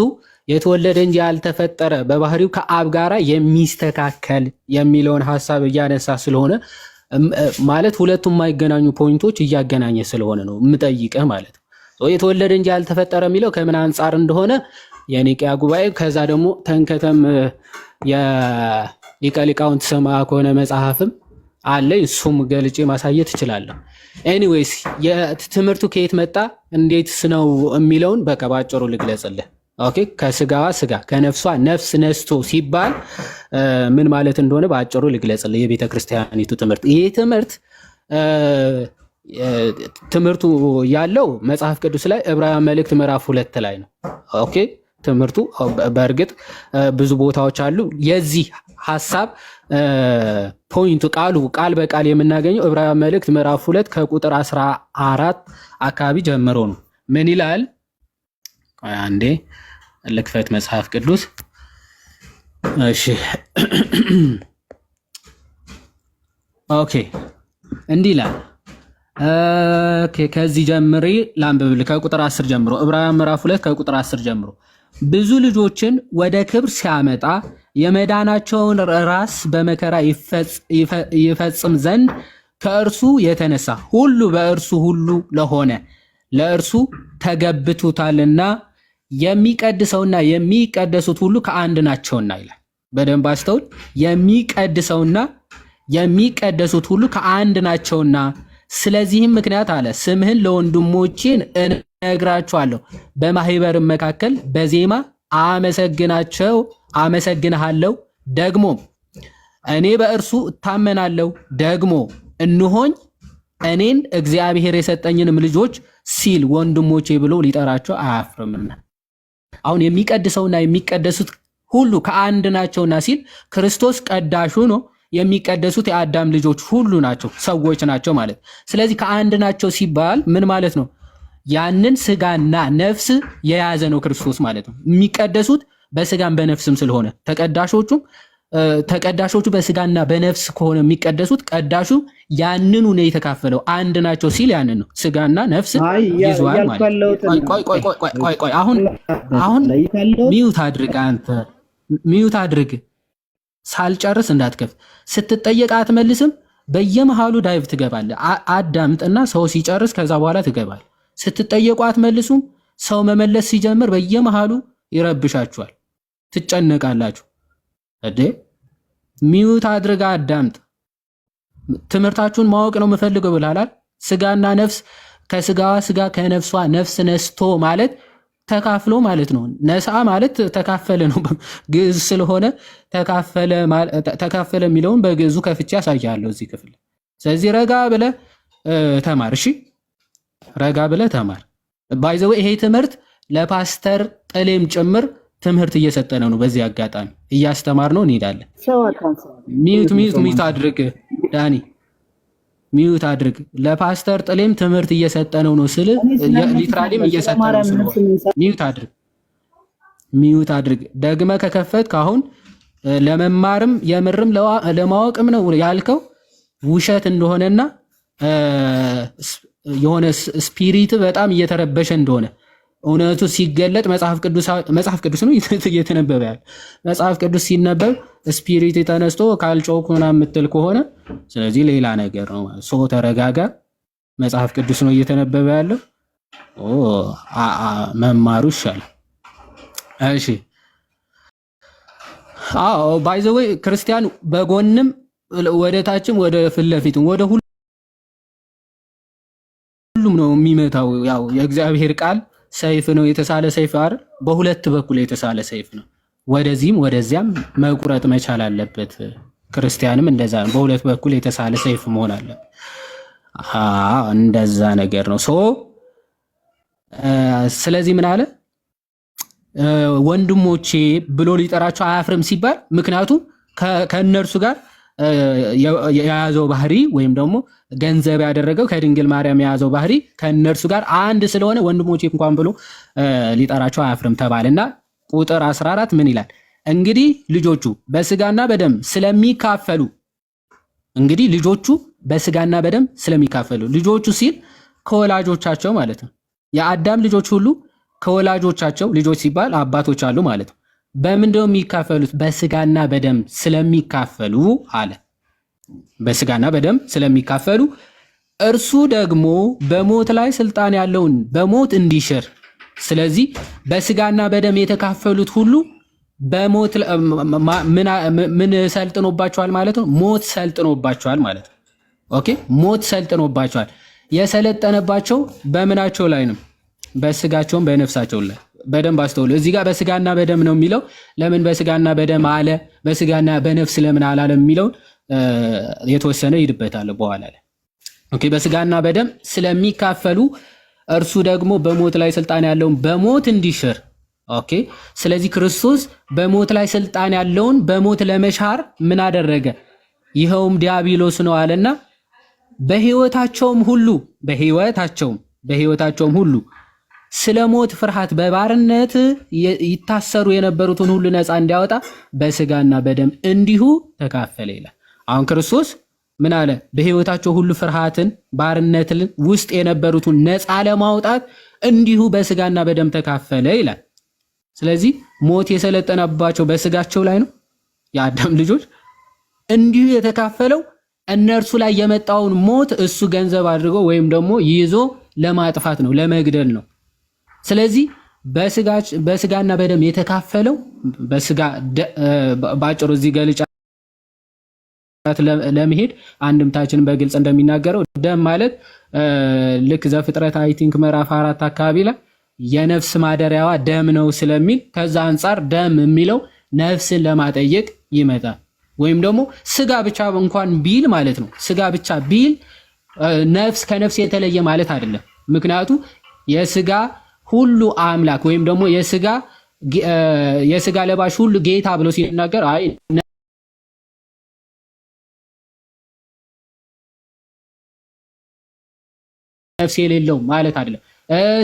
የተወለደ እንጂ ያልተፈጠረ በባህሪው ከአብ ጋራ የሚስተካከል የሚለውን ሐሳብ እያነሳ ስለሆነ ማለት ሁለቱም የማይገናኙ ፖይንቶች እያገናኘ ስለሆነ ነው የምጠይቅህ ማለት ነው። የተወለደ እንጂ ያልተፈጠረ የሚለው ከምን አንጻር እንደሆነ የኒቅያ ጉባኤ ከዛ ደግሞ ተንከተም የሊቀ ሊቃውንት ሰምዐ ከሆነ መጽሐፍም አለ እሱም ገልጬ ማሳየት እችላለሁ። ኤኒዌይስ የትምህርቱ ከየት መጣ እንዴትስ ነው የሚለውን በቃ ባጭሩ ልግለጽልህ። ኦኬ ከስጋዋ ስጋ ከነፍሷ ነፍስ ነስቶ ሲባል ምን ማለት እንደሆነ በአጭሩ ልግለጽልህ። የቤተ ክርስቲያኒቱ ትምህርት ይሄ ትምህርቱ ያለው መጽሐፍ ቅዱስ ላይ ዕብራውያን መልእክት ምዕራፍ 2 ላይ ነው። ኦኬ ትምህርቱ በእርግጥ ብዙ ቦታዎች አሉ። የዚህ ሐሳብ ፖይንቱ ቃል በቃል የምናገኘው ዕብራውያን መልእክት ምዕራፍ 2 ከቁጥር 14 አካባቢ ጀምሮ ነው። ምን ይላል? አንዴ ልክፈት መጽሐፍ ቅዱስ። እሺ ኦኬ እንዲህ ይላል። ኦኬ ከዚህ ጀምሬ ላንብብልህ ከቁጥር 10 ጀምሮ ዕብራውያን ምዕራፍ 2 ከቁጥር 10 ጀምሮ ብዙ ልጆችን ወደ ክብር ሲያመጣ የመዳናቸውን ራስ በመከራ ይፈጽም ዘንድ ከእርሱ የተነሳ ሁሉ በእርሱ ሁሉ ለሆነ ለእርሱ ተገብቶታልና የሚቀድሰውና የሚቀደሱት ሁሉ ከአንድ ናቸውና ይላል። በደንብ አስተውል። የሚቀድሰውና የሚቀደሱት ሁሉ ከአንድ ናቸውና ስለዚህም ምክንያት አለ ስምህን ለወንድሞቼ እነግራቸዋለሁ፣ በማህበርም መካከል በዜማ አመሰግንሃለሁ። ደግሞ እኔ በእርሱ እታመናለሁ። ደግሞ እንሆኝ እኔን እግዚአብሔር የሰጠኝንም ልጆች ሲል ወንድሞቼ ብሎ ሊጠራቸው አያፍርምና። አሁን የሚቀድሰውና የሚቀደሱት ሁሉ ከአንድ ናቸውና ሲል ክርስቶስ ቀዳሹ ነው። የሚቀደሱት የአዳም ልጆች ሁሉ ናቸው፣ ሰዎች ናቸው ማለት። ስለዚህ ከአንድ ናቸው ሲባል ምን ማለት ነው? ያንን ስጋና ነፍስ የያዘ ነው ክርስቶስ ማለት ነው። የሚቀደሱት በስጋም በነፍስም ስለሆነ ተቀዳሾቹ በስጋና በነፍስ ከሆነ የሚቀደሱት ቀዳሹ ያንኑ ነው የተካፈለው። አንድ ናቸው ሲል ያንን ነው ስጋና ነፍስ ይዟል ማለት። ቆይ አሁን ሚዩት አድርግ፣ አንተ ሚዩት አድርግ፣ ሳልጨርስ እንዳትከፍት። ስትጠየቅ አትመልስም። በየመሃሉ ዳይቭ ትገባለህ። አዳምጥና ሰው ሲጨርስ ከዛ በኋላ ትገባል። ስትጠየቁ አትመልሱም። ሰው መመለስ ሲጀምር በየመሃሉ ይረብሻችኋል፣ ትጨነቃላችሁ። እዴ ሚዩት አድርጋ አዳምጥ። ትምህርታችሁን ማወቅ ነው የምፈልገው ብላላል። ስጋና ነፍስ ከስጋዋ ስጋ ከነፍሷ ነፍስ ነስቶ ማለት ተካፍሎ ማለት ነው። ነሳ ማለት ተካፈለ ነው፣ ግዕዝ ስለሆነ ተካፈለ የሚለውን በግዕዙ ከፍቼ ያሳያለሁ እዚህ ክፍል። ስለዚህ ረጋ ብለህ ተማር። እሺ ረጋ ብለህ ተማር። ባይዘው ይሄ ትምህርት ለፓስተር ጥሌም ጭምር ትምህርት እየሰጠነው ነው። በዚህ አጋጣሚ እያስተማር ነው እንሄዳለን። ሚዩት አድርግ ዳኒ፣ ሚዩት አድርግ። ለፓስተር ጥሌም ትምህርት እየሰጠነው ነው ስል ሊትራሊም እየሰጠነው ነው። ሚዩት አድርግ። ደግመ ከከፈት ካሁን ለመማርም የምርም ለማወቅም ነው ያልከው ውሸት እንደሆነና የሆነ ስፒሪት በጣም እየተረበሸ እንደሆነ እውነቱ ሲገለጥ መጽሐፍ ቅዱስ ነው እየተነበበ ያለ። መጽሐፍ ቅዱስ ሲነበብ ስፒሪት ተነስቶ ካልጮክ ምናምን የምትል ከሆነ ስለዚህ ሌላ ነገር ነው። ሰው ተረጋጋ። መጽሐፍ ቅዱስ ነው እየተነበበ ያለው። መማሩ ይሻላል። እሺ ባይ ዘ ወይ ክርስቲያን በጎንም ወደ ታችም ወደ ፊት ለፊትም ወደ ሁሉም ነው የሚመታው። ያው የእግዚአብሔር ቃል ሰይፍ ነው፣ የተሳለ ሰይፍ አይደል? በሁለት በኩል የተሳለ ሰይፍ ነው። ወደዚህም ወደዚያም መቁረጥ መቻል አለበት። ክርስቲያንም እንደዛ ነው፣ በሁለት በኩል የተሳለ ሰይፍ መሆን አለበት። እንደዛ ነገር ነው። ስለዚህ ምን አለ ወንድሞቼ ብሎ ሊጠራቸው አያፍርም ሲባል ምክንያቱም ከእነርሱ ጋር የያዘው ባህሪ ወይም ደግሞ ገንዘብ ያደረገው ከድንግል ማርያም የያዘው ባህሪ ከእነርሱ ጋር አንድ ስለሆነ ወንድሞቼ እንኳን ብሎ ሊጠራቸው አያፍርም ተባለና ቁጥር 14 ምን ይላል? እንግዲህ ልጆቹ በስጋና በደም ስለሚካፈሉ ልጆቹ ሲል ከወላጆቻቸው ማለት ነው። የአዳም ልጆች ሁሉ ከወላጆቻቸው ልጆች ሲባል አባቶች አሉ ማለት ነው። በምንድነው የሚካፈሉት? በስጋና በደም ስለሚካፈሉ አለ። በስጋና በደም ስለሚካፈሉ እርሱ ደግሞ በሞት ላይ ስልጣን ያለውን በሞት እንዲሽር። ስለዚህ በስጋና በደም የተካፈሉት ሁሉ በሞት ምን ሰልጥኖባቸዋል ማለት ነው? ሞት ሰልጥኖባቸዋል ማለት ነው። ኦኬ፣ ሞት ሰልጥኖባቸዋል። የሰለጠነባቸው በምናቸው ላይ ነው? በስጋቸውም በነፍሳቸው ላይ። በደንብ አስተውሉ። እዚህ ጋር በስጋና በደም ነው የሚለው። ለምን በስጋና በደም አለ? በስጋና በነፍስ ለምን አላለም የሚለውን የተወሰነ ይድበታል በኋላ ላይ። ኦኬ፣ በስጋና በደም ስለሚካፈሉ እርሱ ደግሞ በሞት ላይ ስልጣን ያለውን በሞት እንዲሽር። ኦኬ፣ ስለዚህ ክርስቶስ በሞት ላይ ስልጣን ያለውን በሞት ለመሻር ምን አደረገ? ይኸውም ዲያብሎስ ነው አለና በህይወታቸውም ሁሉ ስለ ሞት ፍርሃት በባርነት ይታሰሩ የነበሩትን ሁሉ ነፃ እንዲያወጣ በስጋና በደም እንዲሁ ተካፈለ ይላል። አሁን ክርስቶስ ምን አለ? በህይወታቸው ሁሉ ፍርሃትን ባርነትን ውስጥ የነበሩትን ነፃ ለማውጣት እንዲሁ በስጋና በደም ተካፈለ ይላል። ስለዚህ ሞት የሰለጠነባቸው በስጋቸው ላይ ነው የአዳም ልጆች። እንዲሁ የተካፈለው እነርሱ ላይ የመጣውን ሞት እሱ ገንዘብ አድርጎ ወይም ደግሞ ይዞ ለማጥፋት ነው፣ ለመግደል ነው። ስለዚህ በስጋና በደም የተካፈለው በስጋ ባጭሩ እዚህ ገልጫ ለመሄድ አንድምታችን በግልጽ እንደሚናገረው ደም ማለት ልክ ዘፍጥረት አይ ቲንክ ምዕራፍ 4 አካባቢ ላይ የነፍስ ማደሪያዋ ደም ነው ስለሚል ከዛ አንፃር ደም የሚለው ነፍስን ለማጠየቅ ይመጣል። ወይም ደግሞ ስጋ ብቻ እንኳን ቢል ማለት ነው። ስጋ ብቻ ቢል ነፍስ ከነፍስ የተለየ ማለት አይደለም። ምክንያቱ የስጋ ሁሉ አምላክ ወይም ደግሞ የስጋ ለባሽ ሁሉ ጌታ ብሎ ሲናገር አይ ነፍስ የሌለው ማለት አይደለም።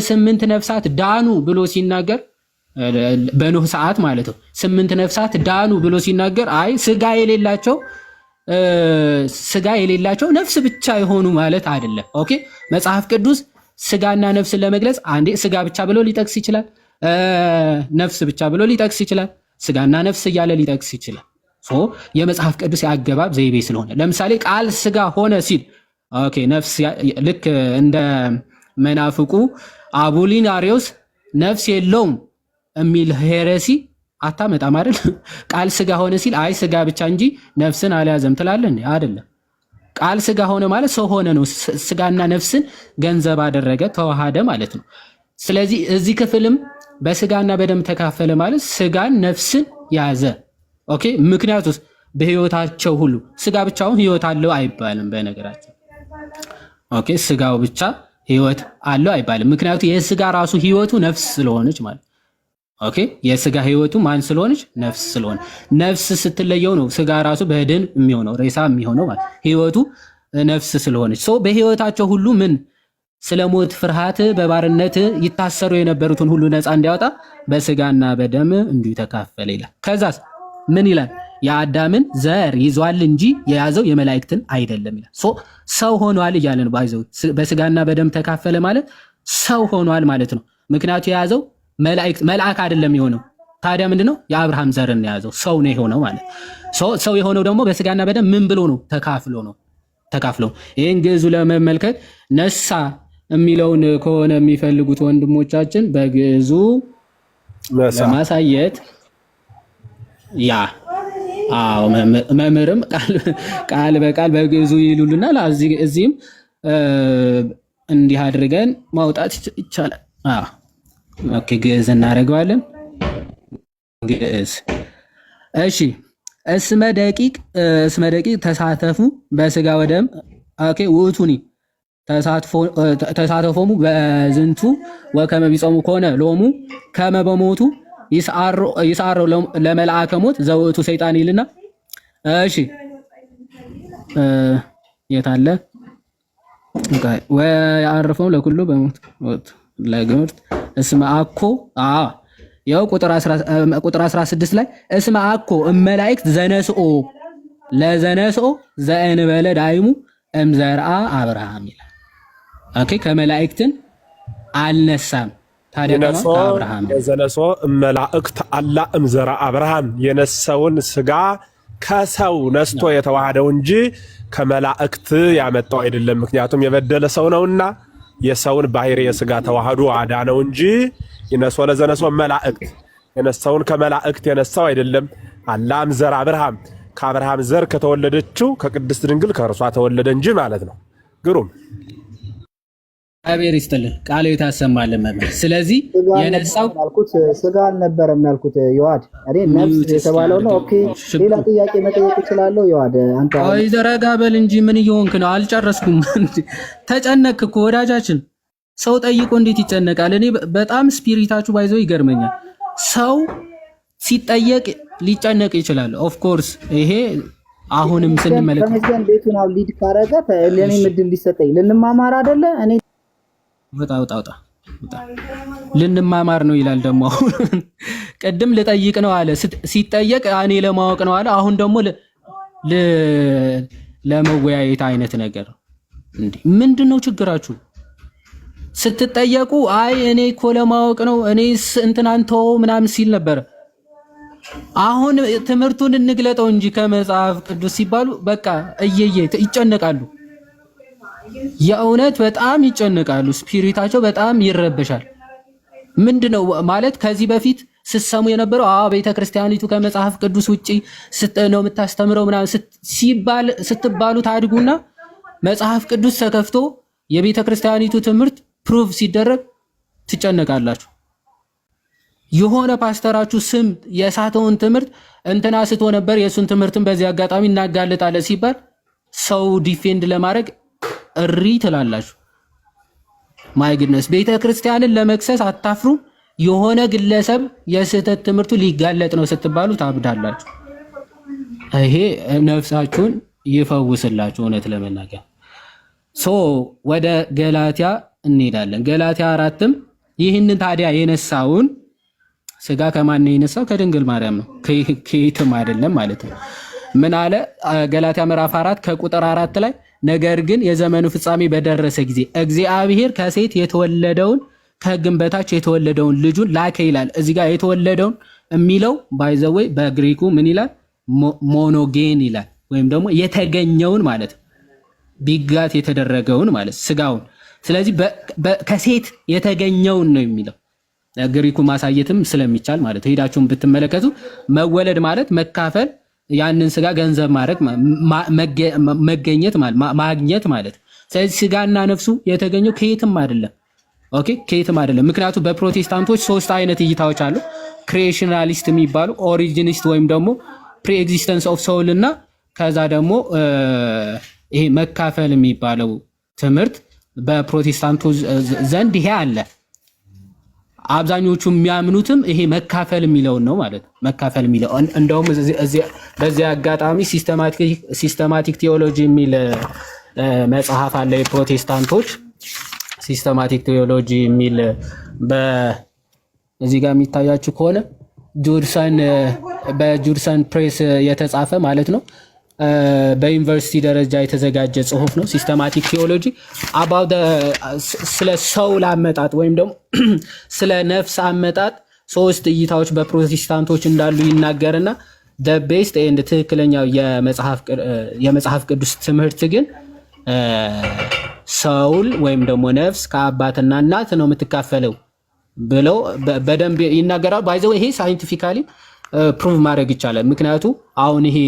8 ነፍሳት ዳኑ ብሎ ሲናገር በኖህ ሰዓት ማለት ነው። 8 ነፍሳት ዳኑ ብሎ ሲናገር አይ ስጋ የሌላቸው ነፍስ ብቻ የሆኑ ማለት አይደለም። ኦኬ መጽሐፍ ቅዱስ ስጋና ነፍስን ለመግለጽ አንዴ ስጋ ብቻ ብሎ ሊጠቅስ ይችላል፣ ነፍስ ብቻ ብሎ ሊጠቅስ ይችላል፣ ስጋና ነፍስ እያለ ሊጠቅስ ይችላል። የመጽሐፍ ቅዱስ የአገባብ ዘይቤ ስለሆነ ለምሳሌ ቃል ስጋ ሆነ ሲል ኦኬ ነፍስ ልክ እንደ መናፍቁ አቡሊናሪዮስ ነፍስ የለውም የሚል ሄረሲ አታመጣም አይደል? ቃል ስጋ ሆነ ሲል አይ ስጋ ብቻ እንጂ ነፍስን አልያዘም ትላለን አይደለም። ቃል ስጋ ሆነ ማለት ሰው ሆነ ነው። ስጋና ነፍስን ገንዘብ አደረገ ተዋሃደ ማለት ነው። ስለዚህ እዚህ ክፍልም በስጋና በደም ተካፈለ ማለት ስጋን ነፍስን ያዘ። ኦኬ ምክንያቱስ በህይወታቸው ሁሉ ስጋ ብቻውን ህይወት አለው አይባልም። በነገራችን ኦኬ ስጋው ብቻ ህይወት አለው አይባልም። ምክንያቱ የስጋ ራሱ ህይወቱ ነፍስ ስለሆነች ማለት ኦኬ የስጋ ህይወቱ ማን ስለሆነች ነፍስ ስለሆነ ነፍስ ስትለየው ነው ስጋ ራሱ በድን የሚሆነው ሬሳ የሚሆነው ማለት ህይወቱ ነፍስ ስለሆነች በህይወታቸው ሁሉ ምን ስለሞት ፍርሃት በባርነት ይታሰሩ የነበሩትን ሁሉ ነፃ እንዲያወጣ በስጋና በደም እንዲሁ ተካፈለ ይላል። ከዛስ ምን ይላል? የአዳምን ዘር ይዟል እንጂ የያዘው የመላእክትን አይደለም ይላል። ሰው ሆኗል እያለ ነው። ባይዘው በስጋና በደም ተካፈለ ማለት ሰው ሆኗል ማለት ነው። ምክንያቱ የያዘው መልአክ አይደለም የሆነው። ታዲያ ምንድነው? የአብርሃም ዘርን የያዘው ሰው ነው የሆነው ማለት ሰው የሆነው ደግሞ በስጋና በደም ምን ብሎ ነው? ተካፍሎ። ይህን ግዕዙ ለመመልከት ነሳ የሚለውን ከሆነ የሚፈልጉት ወንድሞቻችን በግዕዙ ለማሳየት መምህርም ቃል በቃል በግዕዙ ይሉልናል። እዚህም እንዲህ አድርገን ማውጣት ይቻላል። ኦኬ ግዕዝ እናደርገዋለን። ግዕዝ እሺ። እስመ ደቂቅ ተሳተፉ በስጋ ወደም ኦኬ ውእቱኒ ተሳተፎሙ በዝንቱ ወከመ ቢጾሙ ከሆነ ሎሙ ከመ በሞቱ ይስዓሮ ለመልአከ ሞት ዘውእቱ ሰይጣን ይልና እሺ የታለ ወያርፈው ለኩሉ በሞት ለግምርት እስመ አኮ ያው ቁጥር 16 ላይ እስመ አኮ እመላእክት ዘነስኦ ዘእንበለ ዳይሙ እምዘርአ አብርሃም ይላል። ኦኬ ከመላእክትን አልነሳም። ታዲያ አብርሃም ዘነሶ እመላእክት አላ እምዘርአ አብርሃም የነሰውን ስጋ ከሰው ነስቶ የተዋሃደው እንጂ ከመላእክት ያመጣው አይደለም። ምክንያቱም የበደለ ሰው ነውና የሰውን ባህሪ የስጋ ተዋህዶ አዳነው እንጂ ይነሶ ለዘነሶ መላእክት የነሳውን ከመላእክት የነሳው አይደለም። አላም ዘር አብርሃም ከአብርሃም ዘር ከተወለደችው ከቅድስት ድንግል ከእርሷ ተወለደ እንጂ ማለት ነው። ግሩም አቤር ይስጥልን ቃል የታሰማልን መምህር። ስለዚህ የነሳው ስጋ አልነበረም ያልኩት ዮሐድ እኔ ነፍስ የተባለው ነው። ኦኬ ሌላ ጥያቄ መጠየቅ እችላለሁ? ዮሐድ አንተ አይ ዘረጋ በል እንጂ ምን እየሆንክ ነው? አልጨረስኩም። ተጨነቅክ እኮ ወዳጃችን። ሰው ጠይቆ እንዴት ይጨነቃል? እኔ በጣም ስፒሪታችሁ ባይዘው ይገርመኛል። ሰው ሲጠየቅ ሊጨነቅ ይችላል። ኦፍ ኮርስ ይሄ አሁንም ስንመለከት ተመስገን ቤቱን አው ሊድ ካረጋ ለኔ ምድል ሊሰጠኝ ልንማማር አይደለ? እኔ ወጣ ልንማማር ነው ይላል። ደግሞ ቅድም ልጠይቅ ነው አለ። ሲጠየቅ እኔ ለማወቅ ነው አለ። አሁን ደግሞ ለመወያየት አይነት ነገር እንዴ! ምንድነው ችግራችሁ? ስትጠየቁ አይ እኔ እኮ ለማወቅ ነው እኔ እንትናንተ ምናምን ሲል ነበር። አሁን ትምህርቱን እንግለጠው እንጂ ከመጽሐፍ ቅዱስ ሲባሉ በቃ ይጨነቃሉ። የእውነት በጣም ይጨነቃሉ። ስፒሪታቸው በጣም ይረበሻል። ምንድነው ማለት ከዚህ በፊት ስትሰሙ የነበረው ቤተክርስቲያኒቱ ከመጽሐፍ ቅዱስ ውጪ ነው የምታስተምረው ምናምን ስትባሉ ታድጉና መጽሐፍ ቅዱስ ተከፍቶ የቤተክርስቲያኒቱ ትምህርት ፕሩቭ ሲደረግ ትጨነቃላችሁ። የሆነ ፓስተራችሁ ስም የሳተውን ትምህርት እንትና ስቶ ነበር የሱን ትምህርትን በዚህ አጋጣሚ እናጋለጣለን ሲባል ሰው ዲፌንድ ለማድረግ እሪ ትላላችሁ። ማይ ግድነስ ቤተ ክርስቲያንን ለመክሰስ አታፍሩም? የሆነ ግለሰብ የስህተት ትምህርቱ ሊጋለጥ ነው ስትባሉ ታብዳላችሁ። ይሄ ነፍሳችሁን ይፈውስላችሁ። እውነት ለመናገር ወደ ገላትያ እንሄዳለን። ገላትያ 4ም ይህንን ታዲያ የነሳውን ስጋ ከማን ነው የነሳው? ከድንግል ማርያም ነው፣ ከየትም አይደለም ማለት ነው። ምን አለ? ገላትያ ምዕራፍ 4 ከቁጥር 4 ላይ ነገር ግን የዘመኑ ፍጻሜ በደረሰ ጊዜ እግዚአብሔር ከሴት የተወለደውን ከሕግም በታች የተወለደውን ልጁን ላከ ይላል። እዚህ ጋር የተወለደውን የሚለው ባይዘወይ በግሪኩ ምን ይላል? ሞኖጌን ይላል፣ ወይም ደግሞ የተገኘውን ማለት ነው። ቢጋት የተደረገውን ማለት ስጋውን። ስለዚህ ከሴት የተገኘውን ነው የሚለው ግሪኩ ማሳየትም ስለሚቻል ማለት ሄዳችሁን ብትመለከቱ መወለድ ማለት መካፈል፣ ያንን ስጋ ገንዘብ ማድረግ፣ መገኘት ማለት ማግኘት ማለት። ስለዚህ ስጋና ነፍሱ የተገኘው ከየትም አይደለም። ኦኬ ከየትም አይደለም። ምክንያቱም በፕሮቴስታንቶች 3 አይነት እይታዎች አሉ። ክሪኤሽናሊስት የሚባሉ፣ ኦሪጂኒስት ወይም ደግሞ ፕሪ ኤግዚስተንስ ኦፍ ሶል እና ከዛ ደግሞ ይሄ መካፈል የሚባለው ትምህርት በፕሮቴስታንቶች ዘንድ ይሄ አለ። አብዛኞቹ የሚያምኑትም ይሄ መካፈል የሚለውን ነው ማለት ነው። መካፈል የሚለው እንደውም በዚህ አጋጣሚ ሲስተማቲክ ቴዎሎጂ የሚል መጽሐፍ አለ የፕሮቴስታንቶች ሲስተማቲክ ቴዎሎጂ የሚል እዚህ ጋር የሚታያችሁ ከሆነ በጁድሰን ፕሬስ የተጻፈ ማለት ነው። በዩኒቨርሲቲ ደረጃ የተዘጋጀ ጽሁፍ ነው። ሲስተማቲክ ቴዎሎጂ ስለ ሰውል አመጣጥ ወይም ደግሞ ስለ ነፍስ አመጣጥ 3 እይታዎች በፕሮቴስታንቶች እንዳሉ ይናገርና ቤስት ኤንድ ትክክለኛው የመጽሐፍ ቅዱስ ትምህርት ግን ሰውል ወይም ደግሞ ነፍስ ከአባትና እናት ነው የምትካፈለው ብለው በደንብ ይናገራል። ባይዘው ይሄ ሳይንቲፊካሊ ፕሩቭ ማድረግ ይቻላል። ምክንያቱ አሁን ይሄ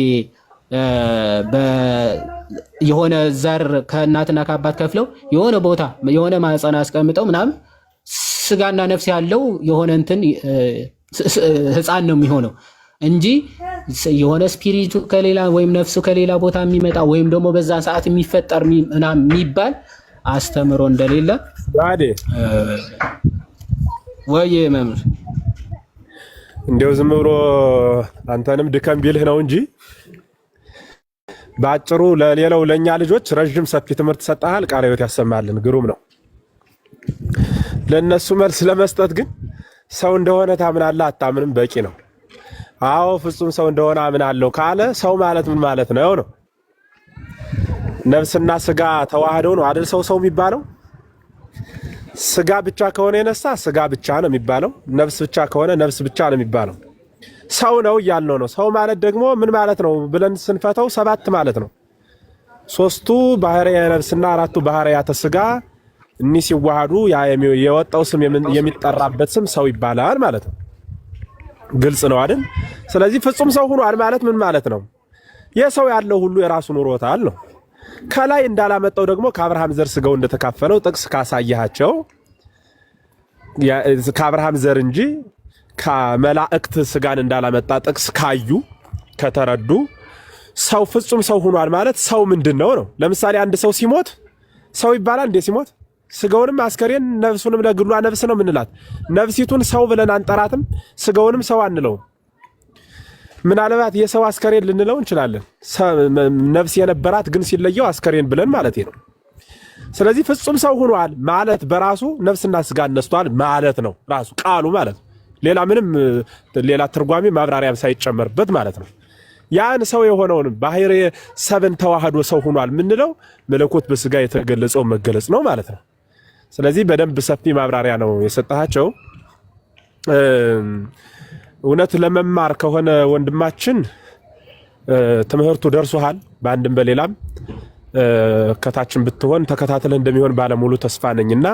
የሆነ ዘር ከእናትና ከአባት ከፍለው የሆነ ቦታ የሆነ ማህፀን አስቀምጠው ምናምን ስጋና ነፍስ ያለው የሆነ እንትን ህፃን ነው የሚሆነው እንጂ የሆነ ስፒሪቱ ከሌላ ወይም ነፍሱ ከሌላ ቦታ የሚመጣ ወይም ደግሞ በዛ ሰዓት የሚፈጠር ምናምን የሚባል አስተምሮ እንደሌለ ወይ መምህር እንደው ዝም ብሎ አንተንም ድከም ቢልህ ነው እንጂ ባጭሩ ለሌላው ለኛ ልጆች ረጅም ሰፊ ትምህርት ሰጣሃል። ቃለ ሕይወት ያሰማልን። ግሩም ነው። ለነሱ መልስ ለመስጠት ግን ሰው እንደሆነ ታምናለህ አታምንም በቂ ነው። አዎ ፍጹም ሰው እንደሆነ አምናለሁ ካለ ሰው ማለት ምን ማለት ነው ነው? ነፍስና ስጋ ተዋህደው ነው አይደል ሰው የሚባለው? ስጋ ብቻ ከሆነ የነሳ ስጋ ብቻ ነው የሚባለው። ነፍስ ብቻ ከሆነ ነፍስ ብቻ ነው የሚባለው። ሰው ነው እያልነው ነው። ሰው ማለት ደግሞ ምን ማለት ነው ብለን ስንፈተው 7 ማለት ነው። 3ቱ ባህርያተ ነፍስና 4ቱ ባህርያተ ስጋ እኒ ሲዋሃዱ የወጣው ስም የሚጠራበት ስም ሰው ይባላል ማለት ነው። ግልጽ ነው አይደል? ስለዚህ ፍጹም ሰው ሆኗል ማለት ምን ማለት ነው? የሰው ያለው ሁሉ የራሱ ኑሮታል ነው። ከላይ እንዳላመጣው ደግሞ ከአብርሃም ዘር ስጋው እንደተካፈለው ጥቅስ ካሳያቸው ከአብርሃም ዘር እንጂ ከመላእክት ስጋን እንዳላመጣ ጥቅስ ካዩ ከተረዱ ሰው ፍጹም ሰው ሆኗል ማለት ሰው ምንድነው ነው? ለምሳሌ አንድ ሰው ሲሞት ሰው ይባላል እንዴ? ሲሞት ስጋውንም አስከሬን ነፍሱንም ለግሏ ነፍስ ነው ምንላት። ነፍሲቱን ሰው ብለን አንጠራትም፣ ስጋውንም ሰው አንለውም። ምናልባት የሰው አስከሬን ልንለው እንችላለን። ነፍስ የነበራት ግን ሲለየው አስከሬን ብለን ማለት ነው። ስለዚህ ፍጹም ሰው ሆኗል ማለት በራሱ ነፍስና ስጋ ነስቷል ማለት ነው። ራሱ ቃሉ ማለት ሌላ ምንም ሌላ ትርጓሜ ማብራሪያም ሳይጨመርበት ማለት ነው። ያን ሰው የሆነውን ባህሪ ሰብን ተዋህዶ ሰው ሆኗል ምንለው መለኮት በስጋ የተገለጸው መገለጽ ነው ማለት ነው። ስለዚህ በደንብ ሰፊ ማብራሪያ ነው የሰጣቸው። እውነት ለመማር ከሆነ ወንድማችን ትምህርቱ ደርሶሃል። በአንድም በሌላም ከታችን ብትሆን ተከታተለ እንደሚሆን ባለሙሉ ተስፋ ነኝና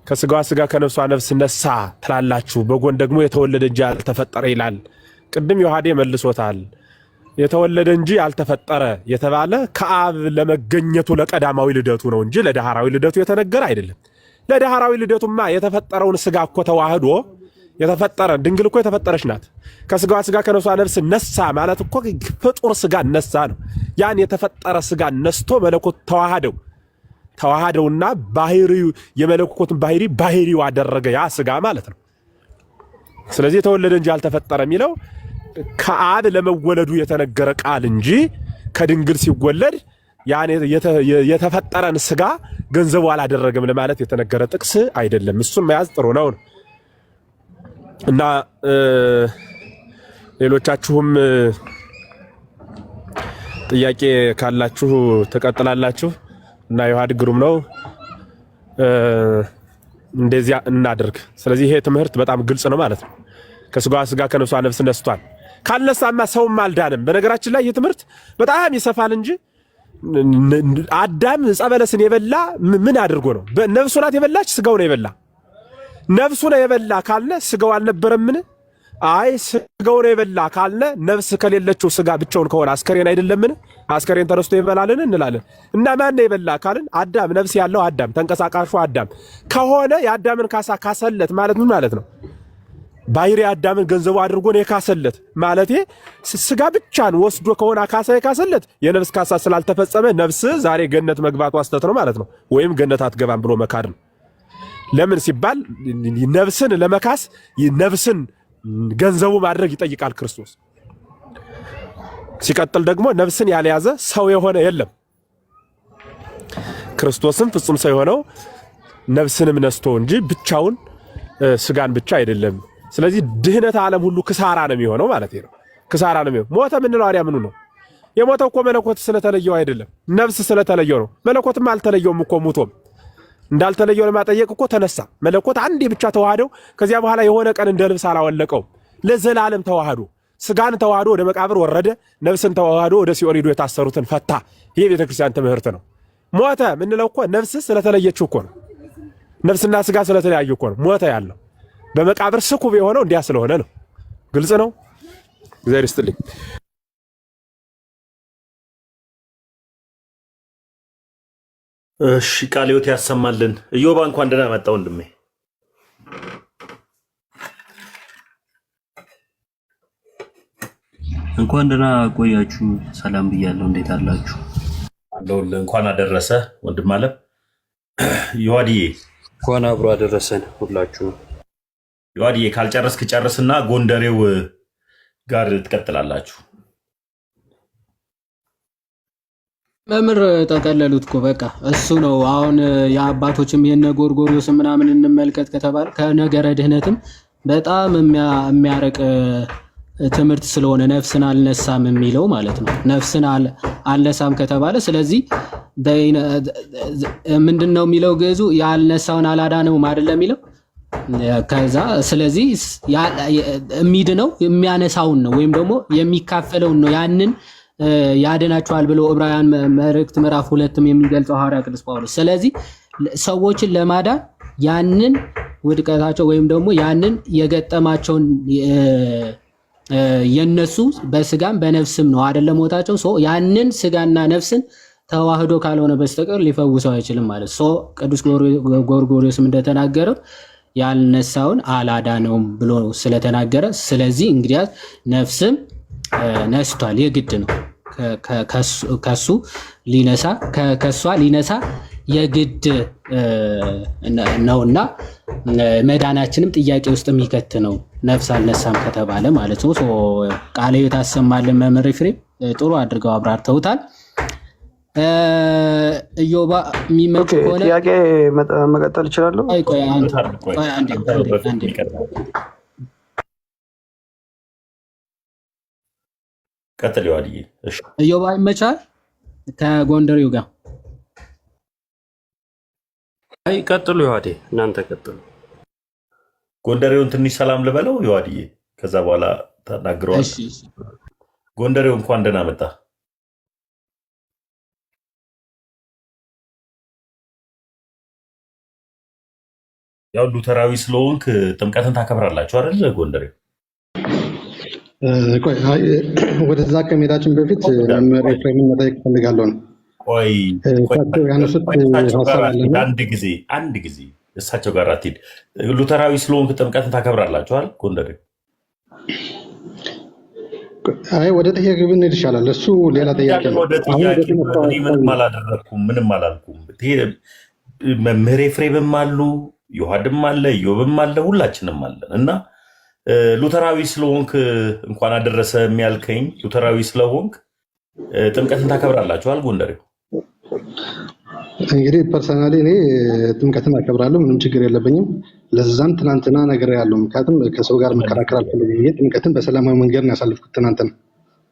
ከስጋዋ ስጋ ከነፍሷ ነፍስ ነሳ ትላላችሁ፣ በጎን ደግሞ የተወለደ እንጂ ያልተፈጠረ ይላል። ቅድም ዮሐዴ መልሶታል። የተወለደ እንጂ ያልተፈጠረ የተባለ ከአብ ለመገኘቱ ለቀዳማዊ ልደቱ ነው እንጂ ለዳህራዊ ልደቱ የተነገረ አይደለም። ለዳህራዊ ልደቱማ የተፈጠረውን ስጋ እኮ ተዋህዶ የተፈጠረ ድንግል እኮ የተፈጠረች ናት። ከስጋዋ ስጋ ከነፍሷ ነፍስ ነሳ ማለት እኮ ፍጡር ስጋ ነሳ ነው። ያን የተፈጠረ ስጋ ነስቶ መለኮት ተዋህደው ተዋሃደውና ባህሪው የመለኮትን ባህሪው አደረገ ያ ስጋ ማለት ነው። ስለዚህ የተወለደ እንጂ አልተፈጠረ የሚለው ከአብ ለመወለዱ የተነገረ ቃል እንጂ ከድንግል ሲወለድ ያን የተፈጠረን ስጋ ገንዘቡ አላደረገም ለማለት የተነገረ ጥቅስ አይደለም። እሱን መያዝ ጥሩ ነው እና ሌሎቻችሁም ጥያቄ ካላችሁ ተቀጥላላችሁ እና ዮሐድ ግሩም ነው እንደዚያ እናድርግ። ስለዚህ ይሄ ትምህርት በጣም ግልጽ ነው ማለት ነው። ከስጋዋ ስጋ ከነፍሷ ነፍስ ነስቷል። ካልነሳማ ሰውም አልዳንም። በነገራችን ላይ ይህ ትምህርት በጣም ይሰፋል እንጂ አዳም ዕፀ በለስን የበላ ምን አድርጎ ነው? ነፍሱ ናት የበላች ስጋው ነው የበላ? ነፍሱ ነው የበላ ካልነ ስጋው አልነበረምን? አይ ስጋው ነው የበላ ካልነ ነፍስ ከሌለችው ስጋ ብቻውን ከሆነ አስከሬን አይደለምን? አስከሬን ተረስቶ ይበላልን እንላለን። እና ማን ነው የበላ ካልን አዳም፣ ነፍስ ያለው አዳም፣ ተንቀሳቃሹ አዳም ከሆነ የአዳምን ካሳ ካሰለት ማለት ምን ማለት ነው? ባህሪ አዳምን ገንዘቡ አድርጎ ነው የካሰለት ማለት ስጋ ብቻን ወስዶ ከሆነ ካሳ የካሰለት የነፍስ ካሳ ስላልተፈጸመ ነፍስ ዛሬ ገነት መግባቱ አስተት ነው ማለት ነው። ወይም ገነት አትገባም ብሎ መካድ ነው። ለምን ሲባል ነፍስን ለመካስ ነፍስን ገንዘቡ ማድረግ ይጠይቃል ክርስቶስ። ሲቀጥል ደግሞ ነፍስን ያልያዘ ሰው የሆነ የለም። ክርስቶስም ፍጹም ሰው የሆነው ነፍስንም ነስቶ እንጂ ብቻውን ስጋን ብቻ አይደለም። ስለዚህ ድህነት ዓለም ሁሉ ክሳራ ነው የሚሆነው ማለት ነው። ክሳራ ነው የሚሆነው። ሞተ ምንለው አሪያ ምኑ ነው? የሞተው እኮ መለኮት ስለተለየው አይደለም፣ ነፍስ ስለተለየው ነው። መለኮትም አልተለየውም እኮ ሙቶም እንዳልተለየው ለማጠየቅ እኮ ተነሳ። መለኮት አንዴ ብቻ ተዋህደው ከዚያ በኋላ የሆነ ቀን እንደ ልብስ አላወለቀው። ለዘላለም ተዋህዶ ስጋን ተዋህዶ ወደ መቃብር ወረደ፣ ነፍስን ተዋህዶ ወደ ሲኦል ሄዶ የታሰሩትን ፈታ። ይሄ ቤተክርስቲያን ትምህርት ነው። ሞተ ምንለው እኮ ነፍስ ስለተለየችው እኮ ነው። ነፍስና ስጋ ስለተለያዩ እኮ ነው ሞተ ያለው። በመቃብር ስኩብ የሆነው እንዲያ ስለሆነ ነው። ግልጽ ነው። እግዚአብሔር ይስጥልኝ። እሺ ቃለ ሕይወት ያሰማልን። እዮባ እንኳን ደህና መጣ ወንድሜ። እንኳን ደህና ቆያችሁ። ሰላም ብያለሁ። እንዴት አላችሁ? አለሁልህ። እንኳን አደረሰ ወንድም አለ ዮሐድዬ። እንኳን አብሮ አደረሰን ሁላችሁ። ዮሐድዬ ካልጨረስክ ጨርስና ጎንደሬው ጋር ትቀጥላላችሁ። መምህር ጠቀለሉት እኮ በቃ እሱ ነው። አሁን የአባቶችም የነ ጎርጎርዮስ ምናምን እንመልከት ከተባለ ከነገረ ድህነትም በጣም የሚያረቅ ትምህርት ስለሆነ ነፍስን አልነሳም የሚለው ማለት ነው። ነፍስን አልነሳም ከተባለ ስለዚህ ምንድነው የሚለው ግዕዙ? ያልነሳውን አላዳነውም አይደለም የሚለው። ከዛ ስለዚህ የሚድነው የሚያነሳውን ነው ወይም ደግሞ የሚካፈለውን ነው። ያንን ያድናቸዋል ብሎ ዕብራውያን መልእክት ምዕራፍ 2 የሚገልጸው ሐዋርያ ቅዱስ ጳውሎስ። ስለዚህ ሰዎችን ለማዳን ያንን ውድቀታቸው ወይም ደግሞ ያንን የገጠማቸውን የነሱ በስጋም በነፍስም ነው አይደለም ሞታቸው። ያንን ስጋና ነፍስን ተዋህዶ ካልሆነ በስተቀር ሊፈውሰው አይችልም ማለት ነው። ቅዱስ ጎርጎርዮስም እንደተናገረው ያልነሳውን አላዳነውም ብሎ ስለተናገረ ስለዚህ እንግዲህ ነፍስም ነስቷል፣ የግድ ነው ከሷ ሊነሳ የግድ ነውና መዳናችንም ጥያቄ ውስጥ የሚከት ነው ነፍስ አልነሳም ከተባለ ማለት ነው። ቃለ ሕይወት አሰማልን መምህር ኤፍሬም ጥሩ አድርገው አብራርተውታል። እዮባ የሚመች ከሆነ ጥያቄ መቀጠል እችላለሁ? ቆይ አንዴ ቀጥል ዮሐድዬ። እሺ እዮባ ይመቻል ከጎንደሬው ጋር። አይ ቀጥሉ ዮሐዴ፣ እናንተ ቀጥሉ። ጎንደሬውን ትንሽ ሰላም ልበለው ዮሐድዬ፣ ከዛ በኋላ ተናግረዋል። ጎንደሬው እንኳን ደህና መጣ። ያው ሉተራዊ ስለሆንክ ጥምቀትን ታከብራላችሁ አይደል ጎንደሬው? ወደዛ ከመሄዳችን በፊት መምህር ኤፍሬምን መጠየቅ ፈልጋለሁ ነው። ቆይ ያነሱት ሀሳብ አለ። አንድ ጊዜ እሳቸው ጋር አትሄድ። ሉተራዊ ስለሆንክ ጥምቀትን ታከብራላችኋል ጎንደሬው? አይ ወደ ጥያቄ ብንሄድ ይሻላል። እሱ ሌላ ጥያቄ ነው። ወደ ጥያቄ እኔ ምንም አላደረኩም፣ ምንም አላልኩም። መምህር ኤፍሬምም አሉ፣ ዮሐድም አለ፣ ኢዮብም አለ፣ ሁላችንም አለን እና ሉተራዊ ስለሆንክ እንኳን አደረሰ የሚያልከኝ ሉተራዊ ስለሆንክ ጥምቀትን ታከብራላችኋል ጎንደሬው? እንግዲህ ፐርሰናሊ እኔ ጥምቀትን አከብራለሁ፣ ምንም ችግር የለብኝም። ለዛም ትናንትና ነገር ያለው ምክንያቱም ከሰው ጋር መከራከር አልፈልግም። ጥምቀትን በሰላማዊ መንገድ ነው ያሳልፍኩት ትናንትና።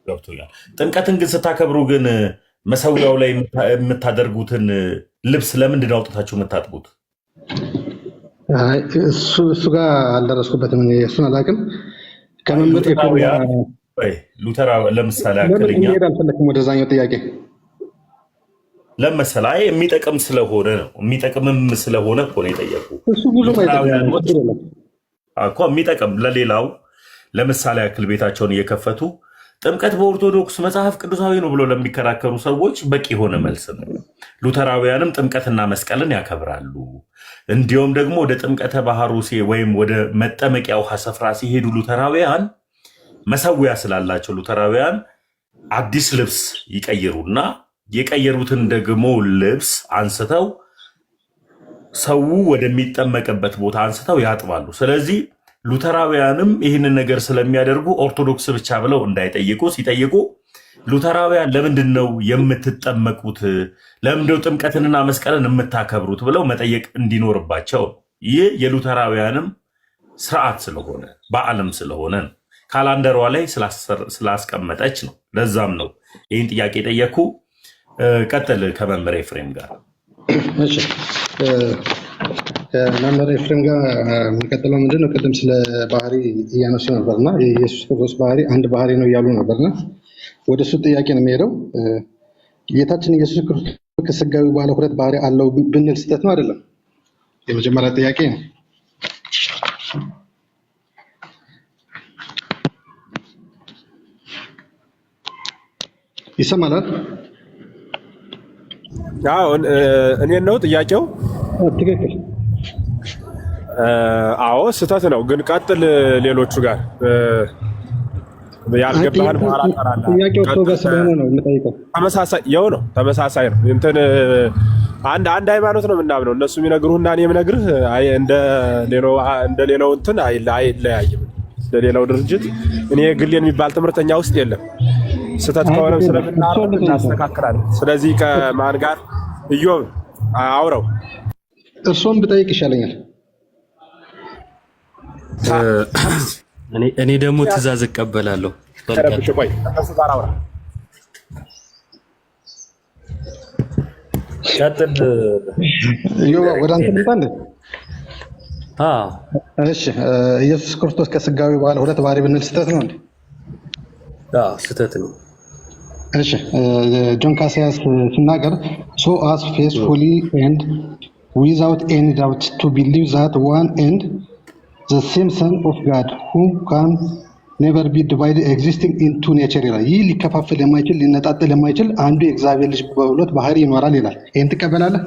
ገብቶኛል። ጥምቀትን ግን ስታከብሩ ግን መሰዊያው ላይ የምታደርጉትን ልብስ ለምንድን ነው አውጥታችሁ የምታጥቡት? እሱ ጋር አልደረስኩበትም፣ እሱን አላውቅም። ሉተራ ለምሳሌ አክልኛ አልፈለግም ወደዛኛው ጥያቄ ለመሰላ የሚጠቅም ስለሆነ ነው። የሚጠቅምም ስለሆነ እኮ ነው የጠየቁ እኮ የሚጠቅም ለሌላው ለምሳሌ ያክል ቤታቸውን እየከፈቱ ጥምቀት በኦርቶዶክስ መጽሐፍ ቅዱሳዊ ነው ብሎ ለሚከራከሩ ሰዎች በቂ የሆነ መልስ ነው። ሉተራውያንም ጥምቀትና መስቀልን ያከብራሉ። እንዲሁም ደግሞ ወደ ጥምቀተ ባህሩ ወይም ወደ መጠመቂያ ውሃ ስፍራ ሲሄዱ ሉተራውያን መሰዊያ ስላላቸው ሉተራውያን አዲስ ልብስ ይቀይሩና የቀየሩትን ደግሞ ልብስ አንስተው ሰው ወደሚጠመቅበት ቦታ አንስተው ያጥባሉ። ስለዚህ ሉተራውያንም ይህንን ነገር ስለሚያደርጉ ኦርቶዶክስ ብቻ ብለው እንዳይጠይቁ፣ ሲጠይቁ ሉተራውያን ለምንድን ነው የምትጠመቁት? ለምንድነው ጥምቀትንና መስቀልን የምታከብሩት ብለው መጠየቅ እንዲኖርባቸው ይህ የሉተራውያንም ስርዓት ስለሆነ በዓለም ስለሆነ ነው። ካላንደሯ ላይ ስላስቀመጠች ነው። ለዛም ነው ይህን ጥያቄ ጠየኩ። ቀጥል ከመምህር ኤፍሬም ጋር። እሺ ከመምህር ኤፍሬም ጋር የሚቀጥለው ምንድን ነው? ቅድም ስለ ባህሪ እያነሱ ነበርና የኢየሱስ ክርስቶስ ባህሪ አንድ ባህሪ ነው እያሉ ነበርና ወደ እሱ ጥያቄ ነው የሚሄደው። ጌታችን ኢየሱስ ክርስቶስ ከስጋዊ በኋላ ሁለት ባህሪ አለው ብንል ስህተት ነው አይደለም? የመጀመሪያ ጥያቄ ነው። ይሰማላል? እኔን ነው ጥያቄው? ትክክል። አዎ ስህተት ነው። ግን ቀጥል። ሌሎቹ ጋር ያልገባህን በኋላ እጠራለሁ። ጥያቄው እኮ ጋር ስለሆነ ነው የምጠይቀው። ተመሳሳይ ነው። እንትን አንድ ሃይማኖት ነው የምናምነው። እነሱ የሚነግሩህና እኔ የምነግርህ እንደ ሌላው እንትን አይለያይም። እንደ ሌላው ድርጅት እኔ ግል የሚባል ትምህርተኛ ውስጥ የለም። ስህተት ከሆነም ስለምናረም እናስተካክላለን። ስለዚህ ከማን ጋር ኢዮብ አውረው እርሶም ብጠይቅ ይሻለኛል። እኔ ደግሞ ትእዛዝ እቀበላለሁ። ቆይ እነሱ ጋር አውራ። ቀጥል ኢዮብ ወደ አንተ ልምጣ እንዴ? እሺ ኢየሱስ ክርስቶስ ከስጋዊ በኋላ ሁለት ባህሪ ብንል ስህተት ነው እንዴ? ስህተት ነው። እሺ ጆን ካሲያስ ሲናገር so as faithfully and without any doubt to believe that one and the same Son of God who can never be divided existing in two nature ይላል። ይህ ሊከፋፈል የማይችል ሊነጣጠል የማይችል አንዱ የእግዚአብሔር ልጅ በሁለት ባህሪ ይኖራል ይላል። ይሄን ትቀበላለህ?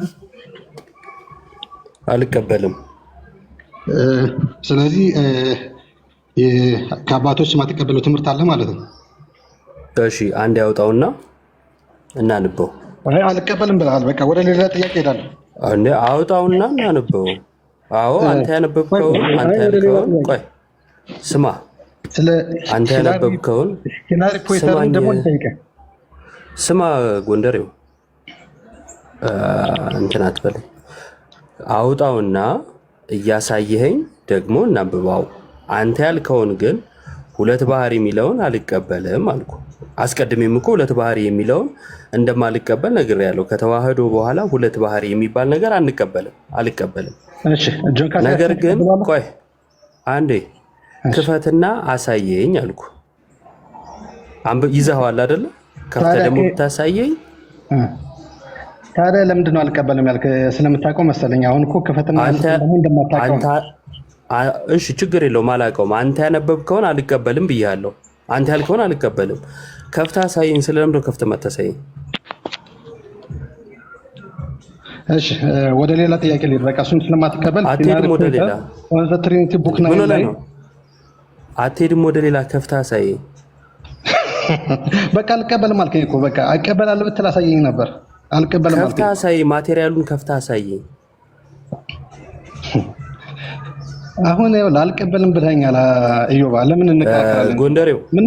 አልቀበልም። ስለዚህ ከአባቶች የማትቀበለው ትምህርት አለ ማለት ነው። እሺ አንድ ያውጣውና እናንበው። አልቀበልም ብለሃል። በቃ ወደ ሌላ ጥያቄ ሄዳለሁ። አንዴ አውጣውና እናንበው። አዎ አንተ ያነበብከውን አንተ ያልከውን ቆይ ስማ። አንተ ያነበብከውን ስማ ጎንደሬው እንትን አትበለኝ። አውጣውና እያሳየኸኝ ደግሞ እናንብባው። አንተ ያልከውን ግን ሁለት ባህሪ የሚለውን አልቀበልም አልኩ። አስቀድሜም እኮ ሁለት ባህሪ የሚለውን እንደማልቀበል ነግሬያለሁ። ከተዋህዶ በኋላ ሁለት ባህሪ የሚባል ነገር አልቀበልም። ነገር ግን ቆይ አንዴ ክፈትና አሳየኝ አልኩ። ይዘኸዋል አይደለ? ከፍተህ ደግሞ ብታሳየኝ። ታዲያ ለምንድን ነው አልቀበልም ያልክ? ስለምታውቀው መሰለኝ። አሁን እኮ ክፈትና እንደማታውቀው። እሺ ችግር የለውም አላውቀውም። አንተ ያነበብከውን አልቀበልም ብያለሁ። አንተ ያልከውን አልቀበልም። ከፍተህ አሳየኝ። ስለምንድን ነው ከፍተህ የማታሳየኝ? እሺ ወደ ሌላ ጥያቄ ልሂድ። በቃ እሱን ስለማትቀበል አትሄድም ወደ ሌላ ትሪኒቲ ቡክ ነው። አትሄድም ወደ ሌላ ከፍተህ አሳየኝ። በቃ አልቀበልም አልከኝ እኮ በቃ አልቀበላለሁ ብትል አሳየኝ ነበር። አልቀበልም አልከኝ። ከፍታ አሳይ፣ ማቴሪያሉን ከፍታ አሳየኝ። አሁን ይኸውልህ አልቀበልም ብለኸኛል ኢዮባ። ለምን እንከራከራለን? ጎንደሬው ምን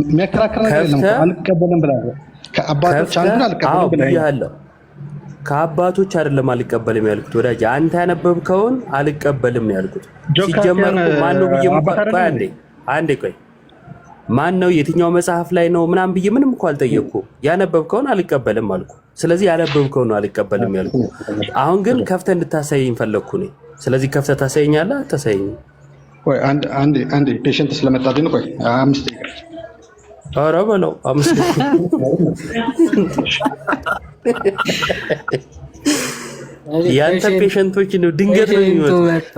የሚያከራክር ነገር የለም። አልቀበልም ብለኸኛል። ከአባቶች አንዱን አልቀበልም ብለኸኛል። ከአባቶች አይደለም አልቀበልም ያልኩት ወዳጅ፣ አንተ ያነበብከውን አልቀበልም ያልኩት። ሲጀመር ማን ነው ብዬ አንዴ ቆይ ማን ነው የትኛው መጽሐፍ ላይ ነው ምናምን ብዬ ምንም እኮ አልጠየቅኩም። ያነበብከውን አልቀበልም አልኩ። ስለዚህ ያነበብከውን ነው አልቀበልም ያልኩ። አሁን ግን ከፍተህ እንድታሳየኝ ፈለግኩ እኔ። ስለዚህ ከፍተህ ታሳየኛለህ አታሳየኝም? ቆይ አንዴ ፔሸንት ስለመጣብኝ ቆይ 5 ደቂቃ። ኧረ በለው 5 ያንተ ፔሸንቶች ነው ድንገት ነው የሚመጣ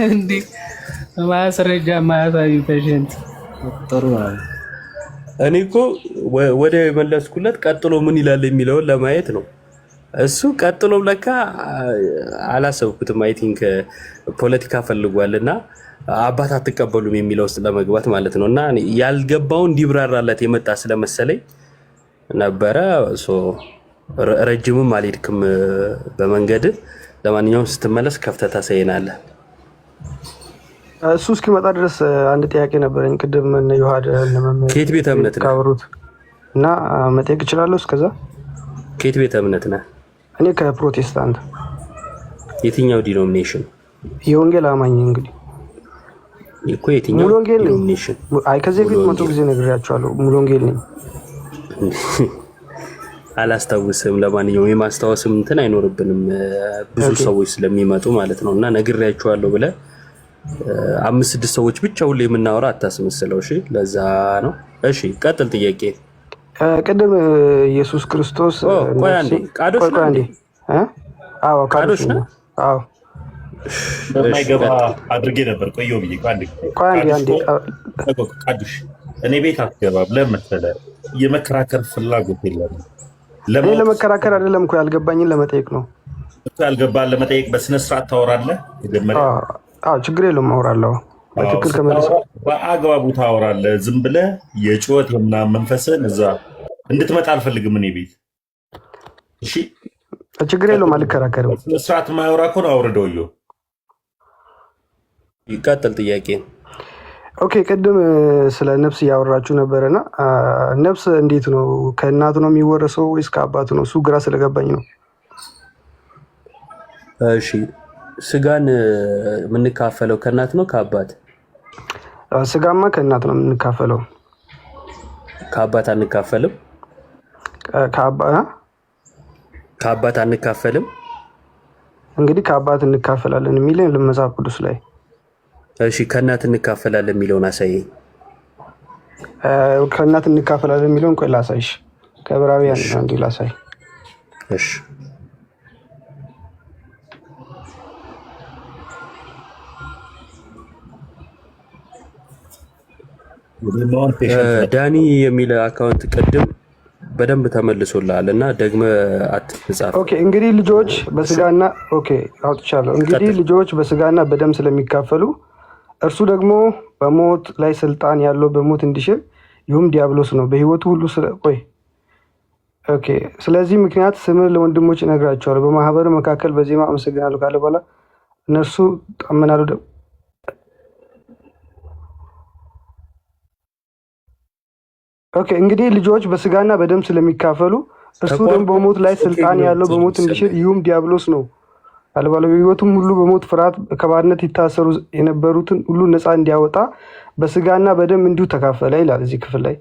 እንዴ ማስረጃ ማያሳዩ ፔሸንት ጥሩ። እኔ እኮ ወደ መለስኩለት ቀጥሎ ምን ይላል የሚለውን ለማየት ነው። እሱ ቀጥሎ ለካ አላሰብኩትም። አይ ቲንክ ፖለቲካ ፈልጓልና አባት አትቀበሉም የሚለው ውስጥ ለመግባት ማለት ነው። እና ያልገባውን እንዲብራራለት የመጣ ስለመሰለኝ ነበረ። ረጅምም አልሄድክም በመንገድ። ለማንኛውም ስትመለስ ከፍተህ ታሳየናለህ። እሱ እስኪመጣ ድረስ አንድ ጥያቄ ነበረኝ። ቅድም እነ ዮሐድ ከየት ቤተ እምነት ነህ ካወሩት እና መጠየቅ እችላለሁ? እስከዛ ከየት ቤተ እምነት ነህ? እኔ ከፕሮቴስታንት። የትኛው ዲኖሚኔሽን? የወንጌል አማኝ። እንግዲህ እኮ የትኛው ሙሉ ወንጌል ዲኖሚኔሽን? አይ ከዚህ በፊት 100 ጊዜ ነግሬያቸዋለሁ። ሙሉ ወንጌል ነኝ። አላስታውስም። ለማንኛውም የማስታወስም እንትን አይኖርብንም ብዙ ሰዎች ስለሚመጡ ማለት ነው። እና ነግሬያቸዋለሁ ብለህ 5-6 ሰዎች ብቻ ሁሌ የምናወራ አታስመስለው። እሺ፣ ለዛ ነው። እሺ፣ ቀጥል። ጥያቄ ቅድም ኢየሱስ ክርስቶስ ቆይ አንዴ ቃዶሽ ነው እንዴ? አዎ ቃዶሽ ነው። አዎ በማይገባ አድርጌ ነበር ቆየው ብዬ ቆይ አንዴ ቃዶሽ እኔ ቤት አትገባም። ለምን መሰለህ? የመከራከር ፍላጎት የለም። እኔ ለመከራከር አይደለም እኮ ያልገባኝን ለመጠየቅ ነው። ያልገባህን ለመጠየቅ በስነ ስርዓት ታወራለህ። አዎ ችግር የለውም አወራለሁ። በትክክል ከመለሰ በአግባቡ ታወራለህ። ዝም ብለህ የጩኸት ምናምን መንፈስህን እዛ እንድትመጣ አልፈልግም እኔ ቤት። እሺ ችግር የለውም አልከራከርም። በስነ ስርዓት የማያወራ እኮ ነው አውርደው። ይቀጥል ጥያቄ። ኦኬ ቅድም ስለ ነፍስ እያወራችሁ ነበረና ነፍስ እንዴት ነው? ከእናቱ ነው የሚወረሰው ወይስ ከአባቱ ነው? እሱ ግራ ስለገባኝ ነው። እሺ ስጋን የምንካፈለው ከእናት ነው ከአባት? ስጋማ ከእናት ነው የምንካፈለው። ከአባት አንካፈልም? ከአባት አንካፈልም። እንግዲህ ከአባት እንካፈላለን የሚለው መጽሐፍ ቅዱስ ላይ። እሺ ከእናት እንካፈላለን የሚለውን አሳየኝ። ከእናት እንካፈላለን የሚለውን ቆይ ላሳይሽ። ከዕብራውያን አንዱ ላሳይ። እሺ ዳኒ የሚል አካውንት ቅድም በደንብ ተመልሶልሃል እና ደግመህ አትጻፍ። ኦኬ እንግዲህ ልጆች በስጋና ኦኬ አውጥቻለሁ። እንግዲህ ልጆች በስጋና በደም ስለሚካፈሉ እርሱ ደግሞ በሞት ላይ ስልጣን ያለው በሞት እንዲሽር ይሁም ዲያብሎስ ነው። በህይወቱ ሁሉ ኦኬ ስለዚህ ምክንያት ስምን ለወንድሞች እነግራቸዋለሁ። በማህበር መካከል በዜማ አመሰግናለሁ ካለ በኋላ እነርሱ ታመናሉ። ኦኬ እንግዲህ ልጆች በስጋና በደም ስለሚካፈሉ እርሱ ደግሞ በሞት ላይ ስልጣን ያለው በሞት እንዲሽር ይሁም ዲያብሎስ ነው አለ በኋላ በህይወቱም ሁሉ በሞት ፍርሃት ከባርነት ይታሰሩ የነበሩትን ሁሉ ነፃ እንዲያወጣ በስጋና በደም እንዲሁ ተካፈለ ይላል እዚህ ክፍል ላይ።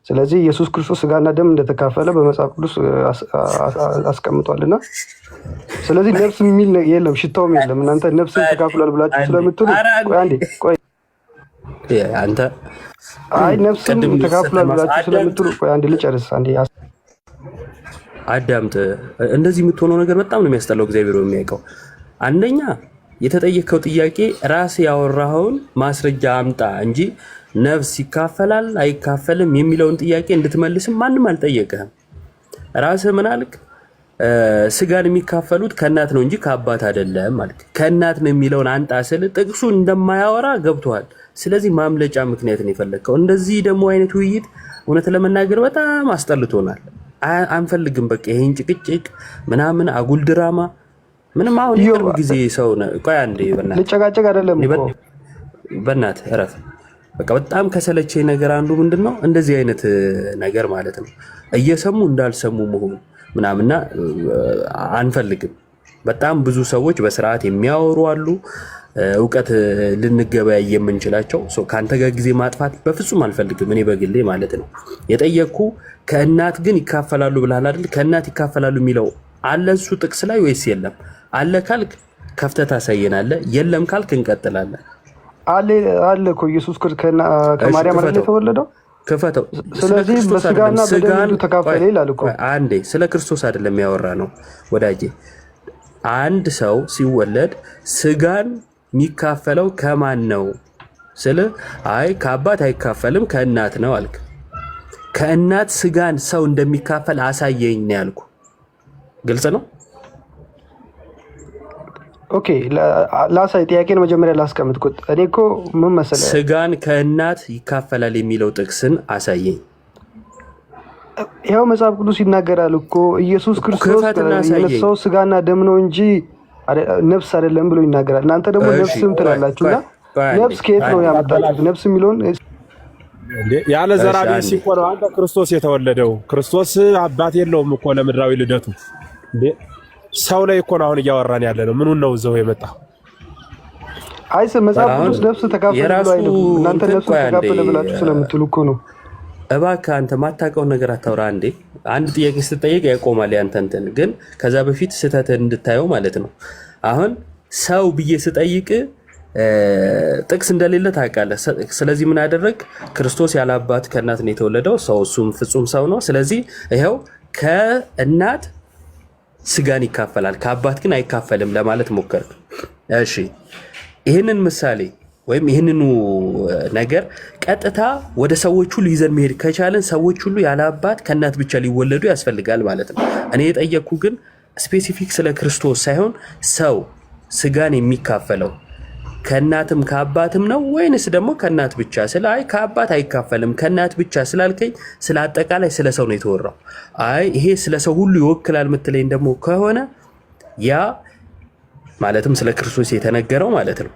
ስለዚህ ኢየሱስ ክርስቶስ ስጋና ደም እንደተካፈለ በመጽሐፍ ቅዱስ አስቀምጧልና ስለዚህ ነፍስ የሚል የለም፣ ሽታውም የለም። እናንተ ነፍስን ተካፍሏል ብላችሁ ስለምትሉ ቆይ አንዴ ቆይ አንተ አይ ነፍስን ተካፍሏል ብላችሁ ስለምትሉ ቆይ አንዴ ልጨርስ። አንዴ አዳምጥ። እንደዚህ የምትሆነው ነገር በጣም ነው የሚያስጠላው። እግዚአብሔር የሚያውቀው አንደኛ የተጠየቀው ጥያቄ ራስ ያወራኸውን ማስረጃ አምጣ እንጂ ነፍስ ይካፈላል አይካፈልም የሚለውን ጥያቄ እንድትመልስም ማንም አልጠየቀህም። ራስህ ምን አልክ? ስጋን የሚካፈሉት ከእናት ነው እንጂ ከአባት አይደለም ማለት። ከእናት ነው የሚለውን አንጣ ስል ጥቅሱ እንደማያወራ ገብቶሃል። ስለዚህ ማምለጫ ምክንያት ነው የፈለግከው። እንደዚህ ደግሞ አይነት ውይይት እውነት ለመናገር በጣም አስጠልቶናል። አንፈልግም። በቃ ይሄን ጭቅጭቅ ምናምን አጉል ድራማ ምንም። አሁን የቅርብ ጊዜ ሰው ነው። ቆይ አንዴ ልጨቃጨቅ አይደለም እኮ በእናትህ እረፍ። በቃ በጣም ከሰለቸኝ ነገር አንዱ ምንድነው እንደዚህ አይነት ነገር ማለት ነው እየሰሙ እንዳልሰሙ መሆን ምናምንና አንፈልግም። በጣም ብዙ ሰዎች በስርዓት የሚያወሩ አሉ፣ እውቀት ልንገበያይ የምንችላቸው። ከአንተ ጋር ጊዜ ማጥፋት በፍጹም አልፈልግም እኔ በግሌ ማለት ነው። የጠየቅኩ ከእናት ግን ይካፈላሉ ብለሃል አይደል? ከእናት ይካፈላሉ የሚለው አለ እሱ ጥቅስ ላይ ወይስ የለም? አለ ካልክ ከፍተህ ታሳየናለህ፣ የለም ካልክ እንቀጥላለን። አለ እኮ ኢየሱስ ከማርያም አይደል የተወለደው? ክፈተው። ስለዚህ በስጋና በደሙ ተካፈለ ይላል እኮ። አንዴ ስለ ክርስቶስ አይደለም ያወራ ነው ወዳጄ። አንድ ሰው ሲወለድ ስጋን የሚካፈለው ከማን ነው ስለ አይ ከአባት አይካፈልም ከእናት ነው አልክ። ከእናት ስጋን ሰው እንደሚካፈል አሳየኝ ነው ያልኩ። ግልጽ ነው። ኦኬ ላሳይ። ጥያቄን መጀመሪያ ላስቀምጥ። እኔ እኮ ምን መሰለህ ስጋን ከእናት ይካፈላል የሚለው ጥቅስን አሳየኝ። ያው መጽሐፍ ቅዱስ ይናገራል እኮ ኢየሱስ ክርስቶስ የነሳው ስጋና ደም ነው እንጂ ነፍስ አይደለም ብሎ ይናገራል። እናንተ ደግሞ ነፍስም ትላላችሁና ነፍስ ከየት ነው ያመጣችሁት? ነፍስ የሚለውን ያለ ዘራ ቢስ እኮ ነው አንተ ክርስቶስ የተወለደው። ክርስቶስ አባት የለውም እኮ ለምድራዊ ልደቱ። ሰው ላይ እኮ ነው አሁን እያወራን ያለ ነው። ምኑን ነው ዘው የመጣው? አይስ መጽሐፍ ቅዱስ ነፍስ ተካፈለ ብሎ አይደለም። እናንተ ነፍስ ተካፈለ ብላችሁ ስለምትሉ እኮ ነው። እባክህ አንተ ማታውቀውን ነገር አታውራ። እንዴ አንድ ጥያቄ ስትጠይቅ ያቆማል ያንተ እንትን። ግን ከዛ በፊት ስህተትህን እንድታየው ማለት ነው። አሁን ሰው ብዬ ስጠይቅ ጥቅስ እንደሌለ ታውቃለህ። ስለዚህ ምን አደረግ? ክርስቶስ ያለ አባት ከእናት ነው የተወለደው ሰው፣ እሱም ፍጹም ሰው ነው። ስለዚህ ይኸው ከእናት ስጋን ይካፈላል ከአባት ግን አይካፈልም ለማለት ሞከርክ። እሺ ይህንን ምሳሌ ወይም ይህንኑ ነገር ቀጥታ ወደ ሰዎች ሁሉ ይዘን መሄድ ከቻለን ሰዎች ሁሉ ያለ አባት ከእናት ብቻ ሊወለዱ ያስፈልጋል ማለት ነው። እኔ የጠየቅኩ ግን ስፔሲፊክ ስለ ክርስቶስ ሳይሆን ሰው ስጋን የሚካፈለው ከእናትም ከአባትም ነው ወይንስ ደግሞ ከእናት ብቻ? ስለ አይ ከአባት አይካፈልም ከእናት ብቻ ስላልከኝ ስለ አጠቃላይ ስለ ሰው ነው የተወራው። አይ ይሄ ስለ ሰው ሁሉ ይወክላል ምትለኝ ደግሞ ከሆነ ያ ማለትም ስለ ክርስቶስ የተነገረው ማለት ነው።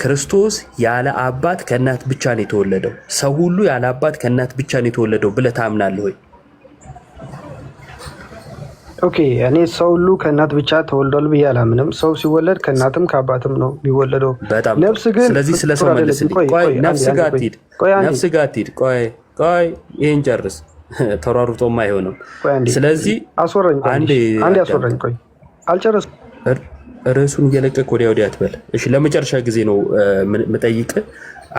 ክርስቶስ ያለ አባት ከእናት ብቻ ነው የተወለደው። ሰው ሁሉ ያለ አባት ከእናት ብቻ ነው የተወለደው ብለህ ታምናለህ ወይ? ኦኬ እኔ ሰው ሁሉ ከእናት ብቻ ተወልዷል ብዬ አላምንም። ሰው ሲወለድ ከእናትም ከአባትም ነው የሚወለደው። ነፍስ ግን ስለዚህ ስለ ሰው መልስልኝ። ቆይ ነፍስ ጋር አትሂድ፣ ነፍስ ጋር አትሂድ። ቆይ ይሄን ጨርስ። ተሯሩጦማ አይሆንም። ስለዚህ አስወራኝ። አንዴ አስወራኝ። ቆይ አልጨረስኩም። ርዕሱን እየለቀቅ ወዲያ ወዲያ አትበል። እሺ ለመጨረሻ ጊዜ ነው የምጠይቅ።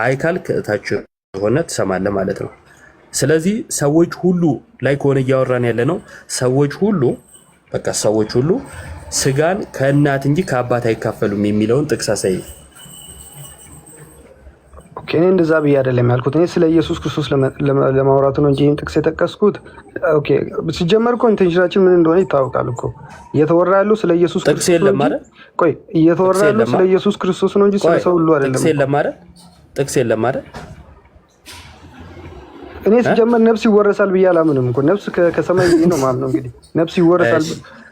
አይ ካልክ ታች ሆነ ትሰማለህ ማለት ነው። ስለዚህ ሰዎች ሁሉ ላይ ከሆነ እያወራን ያለ ነው። ሰዎች ሁሉ በቃ ሰዎች ሁሉ ስጋን ከእናት እንጂ ከአባት አይካፈሉም የሚለውን ጥቅስ አሳይ። ኦኬ እኔ እንደዛ ብዬ አይደለም ያልኩት። እኔ ስለ ኢየሱስ ክርስቶስ ለማውራት ነው እንጂ ጥቅስ የጠቀስኩት። ኦኬ ሲጀመር እኮ ኢንቴንሽናችን ምን እንደሆነ ይታወቃል እኮ። እየተወራ ያለው ስለ ኢየሱስ ክርስቶስ ጥቅስ የለም ማለት ቆይ እየተወራ ያለው ስለ ኢየሱስ ክርስቶስ ነው እንጂ ስለ ሰው ሁሉ አይደለም። ጥቅስ የለም ማለት ጥቅስ የለም ማለት እኔ ሲጀመር ነፍስ ይወረሳል ብዬ አላምንም እኮ። ነፍስ ከሰማይ ነው ማለት ነው። እንግዲህ ነፍስ ይወረሳል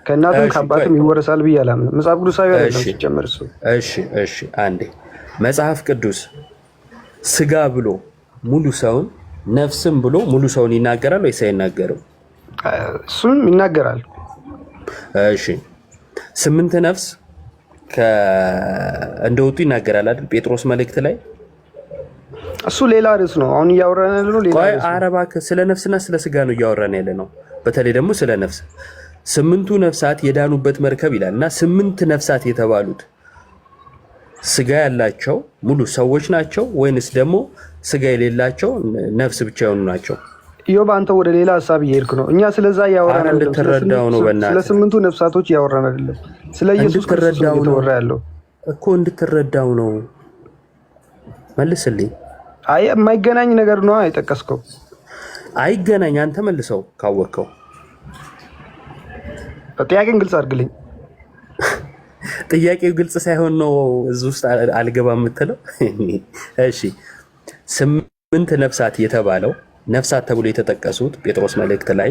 ከእናትም ከአባትም ይወረሳል ብዬ አላምንም። መጽሐፍ ቅዱሳዊ አይደለም ሲጀመር እሱ። እሺ አንዴ መጽሐፍ ቅዱስ ስጋ ብሎ ሙሉ ሰውን ነፍስም ብሎ ሙሉ ሰውን ይናገራል ወይስ አይናገርም? እሱም ይናገራል። እሺ 8 ነፍስ እንደወጡ ይናገራል አይደል? ጴጥሮስ መልእክት ላይ እሱ ሌላ ርዕስ ነው። አሁን እያወራን ያለነው ሌላ ርዕስ ነው። አረባክ ስለ ነፍስና ስለ ስጋ ነው እያወራን ያለ ነው። በተለይ ደግሞ ስለ ነፍስ 8ቱ ነፍሳት የዳኑበት መርከብ ይላል እና 8 ነፍሳት የተባሉት ስጋ ያላቸው ሙሉ ሰዎች ናቸው ወይንስ ደግሞ ስጋ የሌላቸው ነፍስ ብቻ የሆኑ ናቸው? ኢዮብ አንተ ወደ ሌላ ሐሳብ እየሄድክ ነው። እኛ ስለዛ እያወራን አይደለም። እንድትረዳው ነው። በእናትህ ስለ 8ቱ ነፍሳቶች እያወራን አይደለም። ስለ ኢየሱስ ክርስቶስ እየተወራ ያለው እኮ እንድትረዳው ነው። መልስልኝ። አይ የማይገናኝ ነገር ነው አይጠቀስከው። አይገናኝ። አንተ መልሰው ካወቅከው። ጥያቄን ግልጽ አድርግልኝ። ጥያቄው ግልጽ ሳይሆን ነው እዚህ ውስጥ አልገባም የምትለው? እሺ 8 ነፍሳት የተባለው ነፍሳት ተብሎ የተጠቀሱት ጴጥሮስ መልእክት ላይ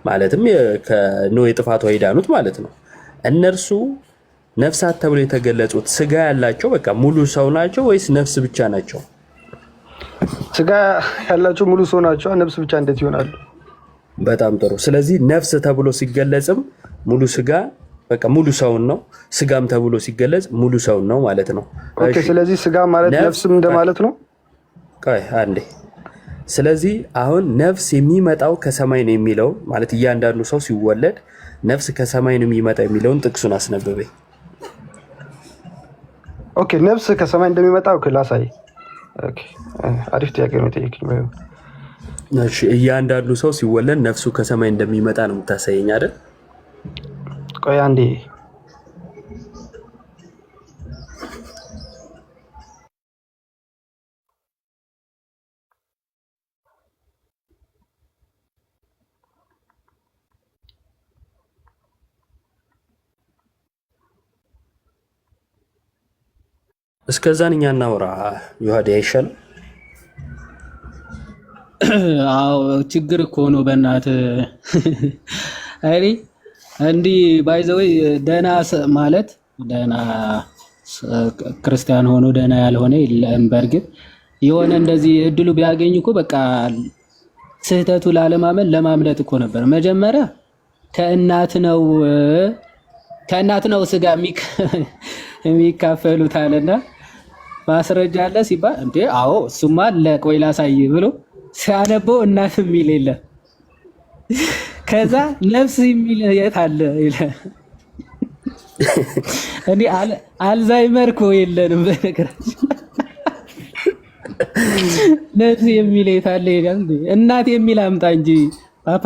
ማለትም ከኖህ የጥፋት ውሃ የዳኑት ማለት ነው። እነርሱ ነፍሳት ተብሎ የተገለጹት ስጋ ያላቸው በቃ ሙሉ ሰው ናቸው ወይስ ነፍስ ብቻ ናቸው? ስጋ ያላቸው ሙሉ ሰው ናቸው። ነፍስ ብቻ እንዴት ይሆናሉ? በጣም ጥሩ። ስለዚህ ነፍስ ተብሎ ሲገለጽም ሙሉ ስጋ በቃ ሙሉ ሰውን ነው። ስጋም ተብሎ ሲገለጽ ሙሉ ሰውን ነው ማለት ነው። ኦኬ። ስለዚህ ስጋ ማለት ነፍስም እንደማለት ነው። ቆይ አንዴ። ስለዚህ አሁን ነፍስ የሚመጣው ከሰማይ ነው የሚለው ማለት እያንዳንዱ ሰው ሲወለድ ነፍስ ከሰማይ ነው የሚመጣው የሚለውን ጥቅሱን አስነብበኝ። ኦኬ። ነፍስ ከሰማይ እንደሚመጣ ላሳይ። ኦኬ። አሪፍ ጥያቄ ነው የጠየቅኝ። እሺ፣ እያንዳንዱ ሰው ሲወለድ ነፍሱ ከሰማይ እንደሚመጣ ነው የምታሳየኝ አይደል? ቆይ አንዴ። እስከዛን እኛ እናውራ። ዮሐዴ አይሻልም? አዎ ችግር እኮ ነው በእናትህ። አይ እንዲህ ባይዘወይ ደህና ማለት ደህና ክርስቲያን ሆኖ ደህና ያልሆነ የለም። በእርግጥ የሆነ እንደዚህ እድሉ ቢያገኝ እኮ በቃ ስህተቱ ላለማመን ለማምለጥ እኮ ነበር። መጀመሪያ ከእናት ነው ስጋ የሚካፈሉት አለና ማስረጃ አለ ሲባል እንዴ አዎ እሱማ አለ ቆይ ላሳይ ብሎ ሲያነበው እናት የሚል የለም። ከዛ ነፍስ የሚል የት አለ ይላል። እንዴ አልዛይመር እኮ የለንም በነገራችን። ነፍስ የሚል የት አለ ይላል። እናት የሚል አምጣ እንጂ ፓፓ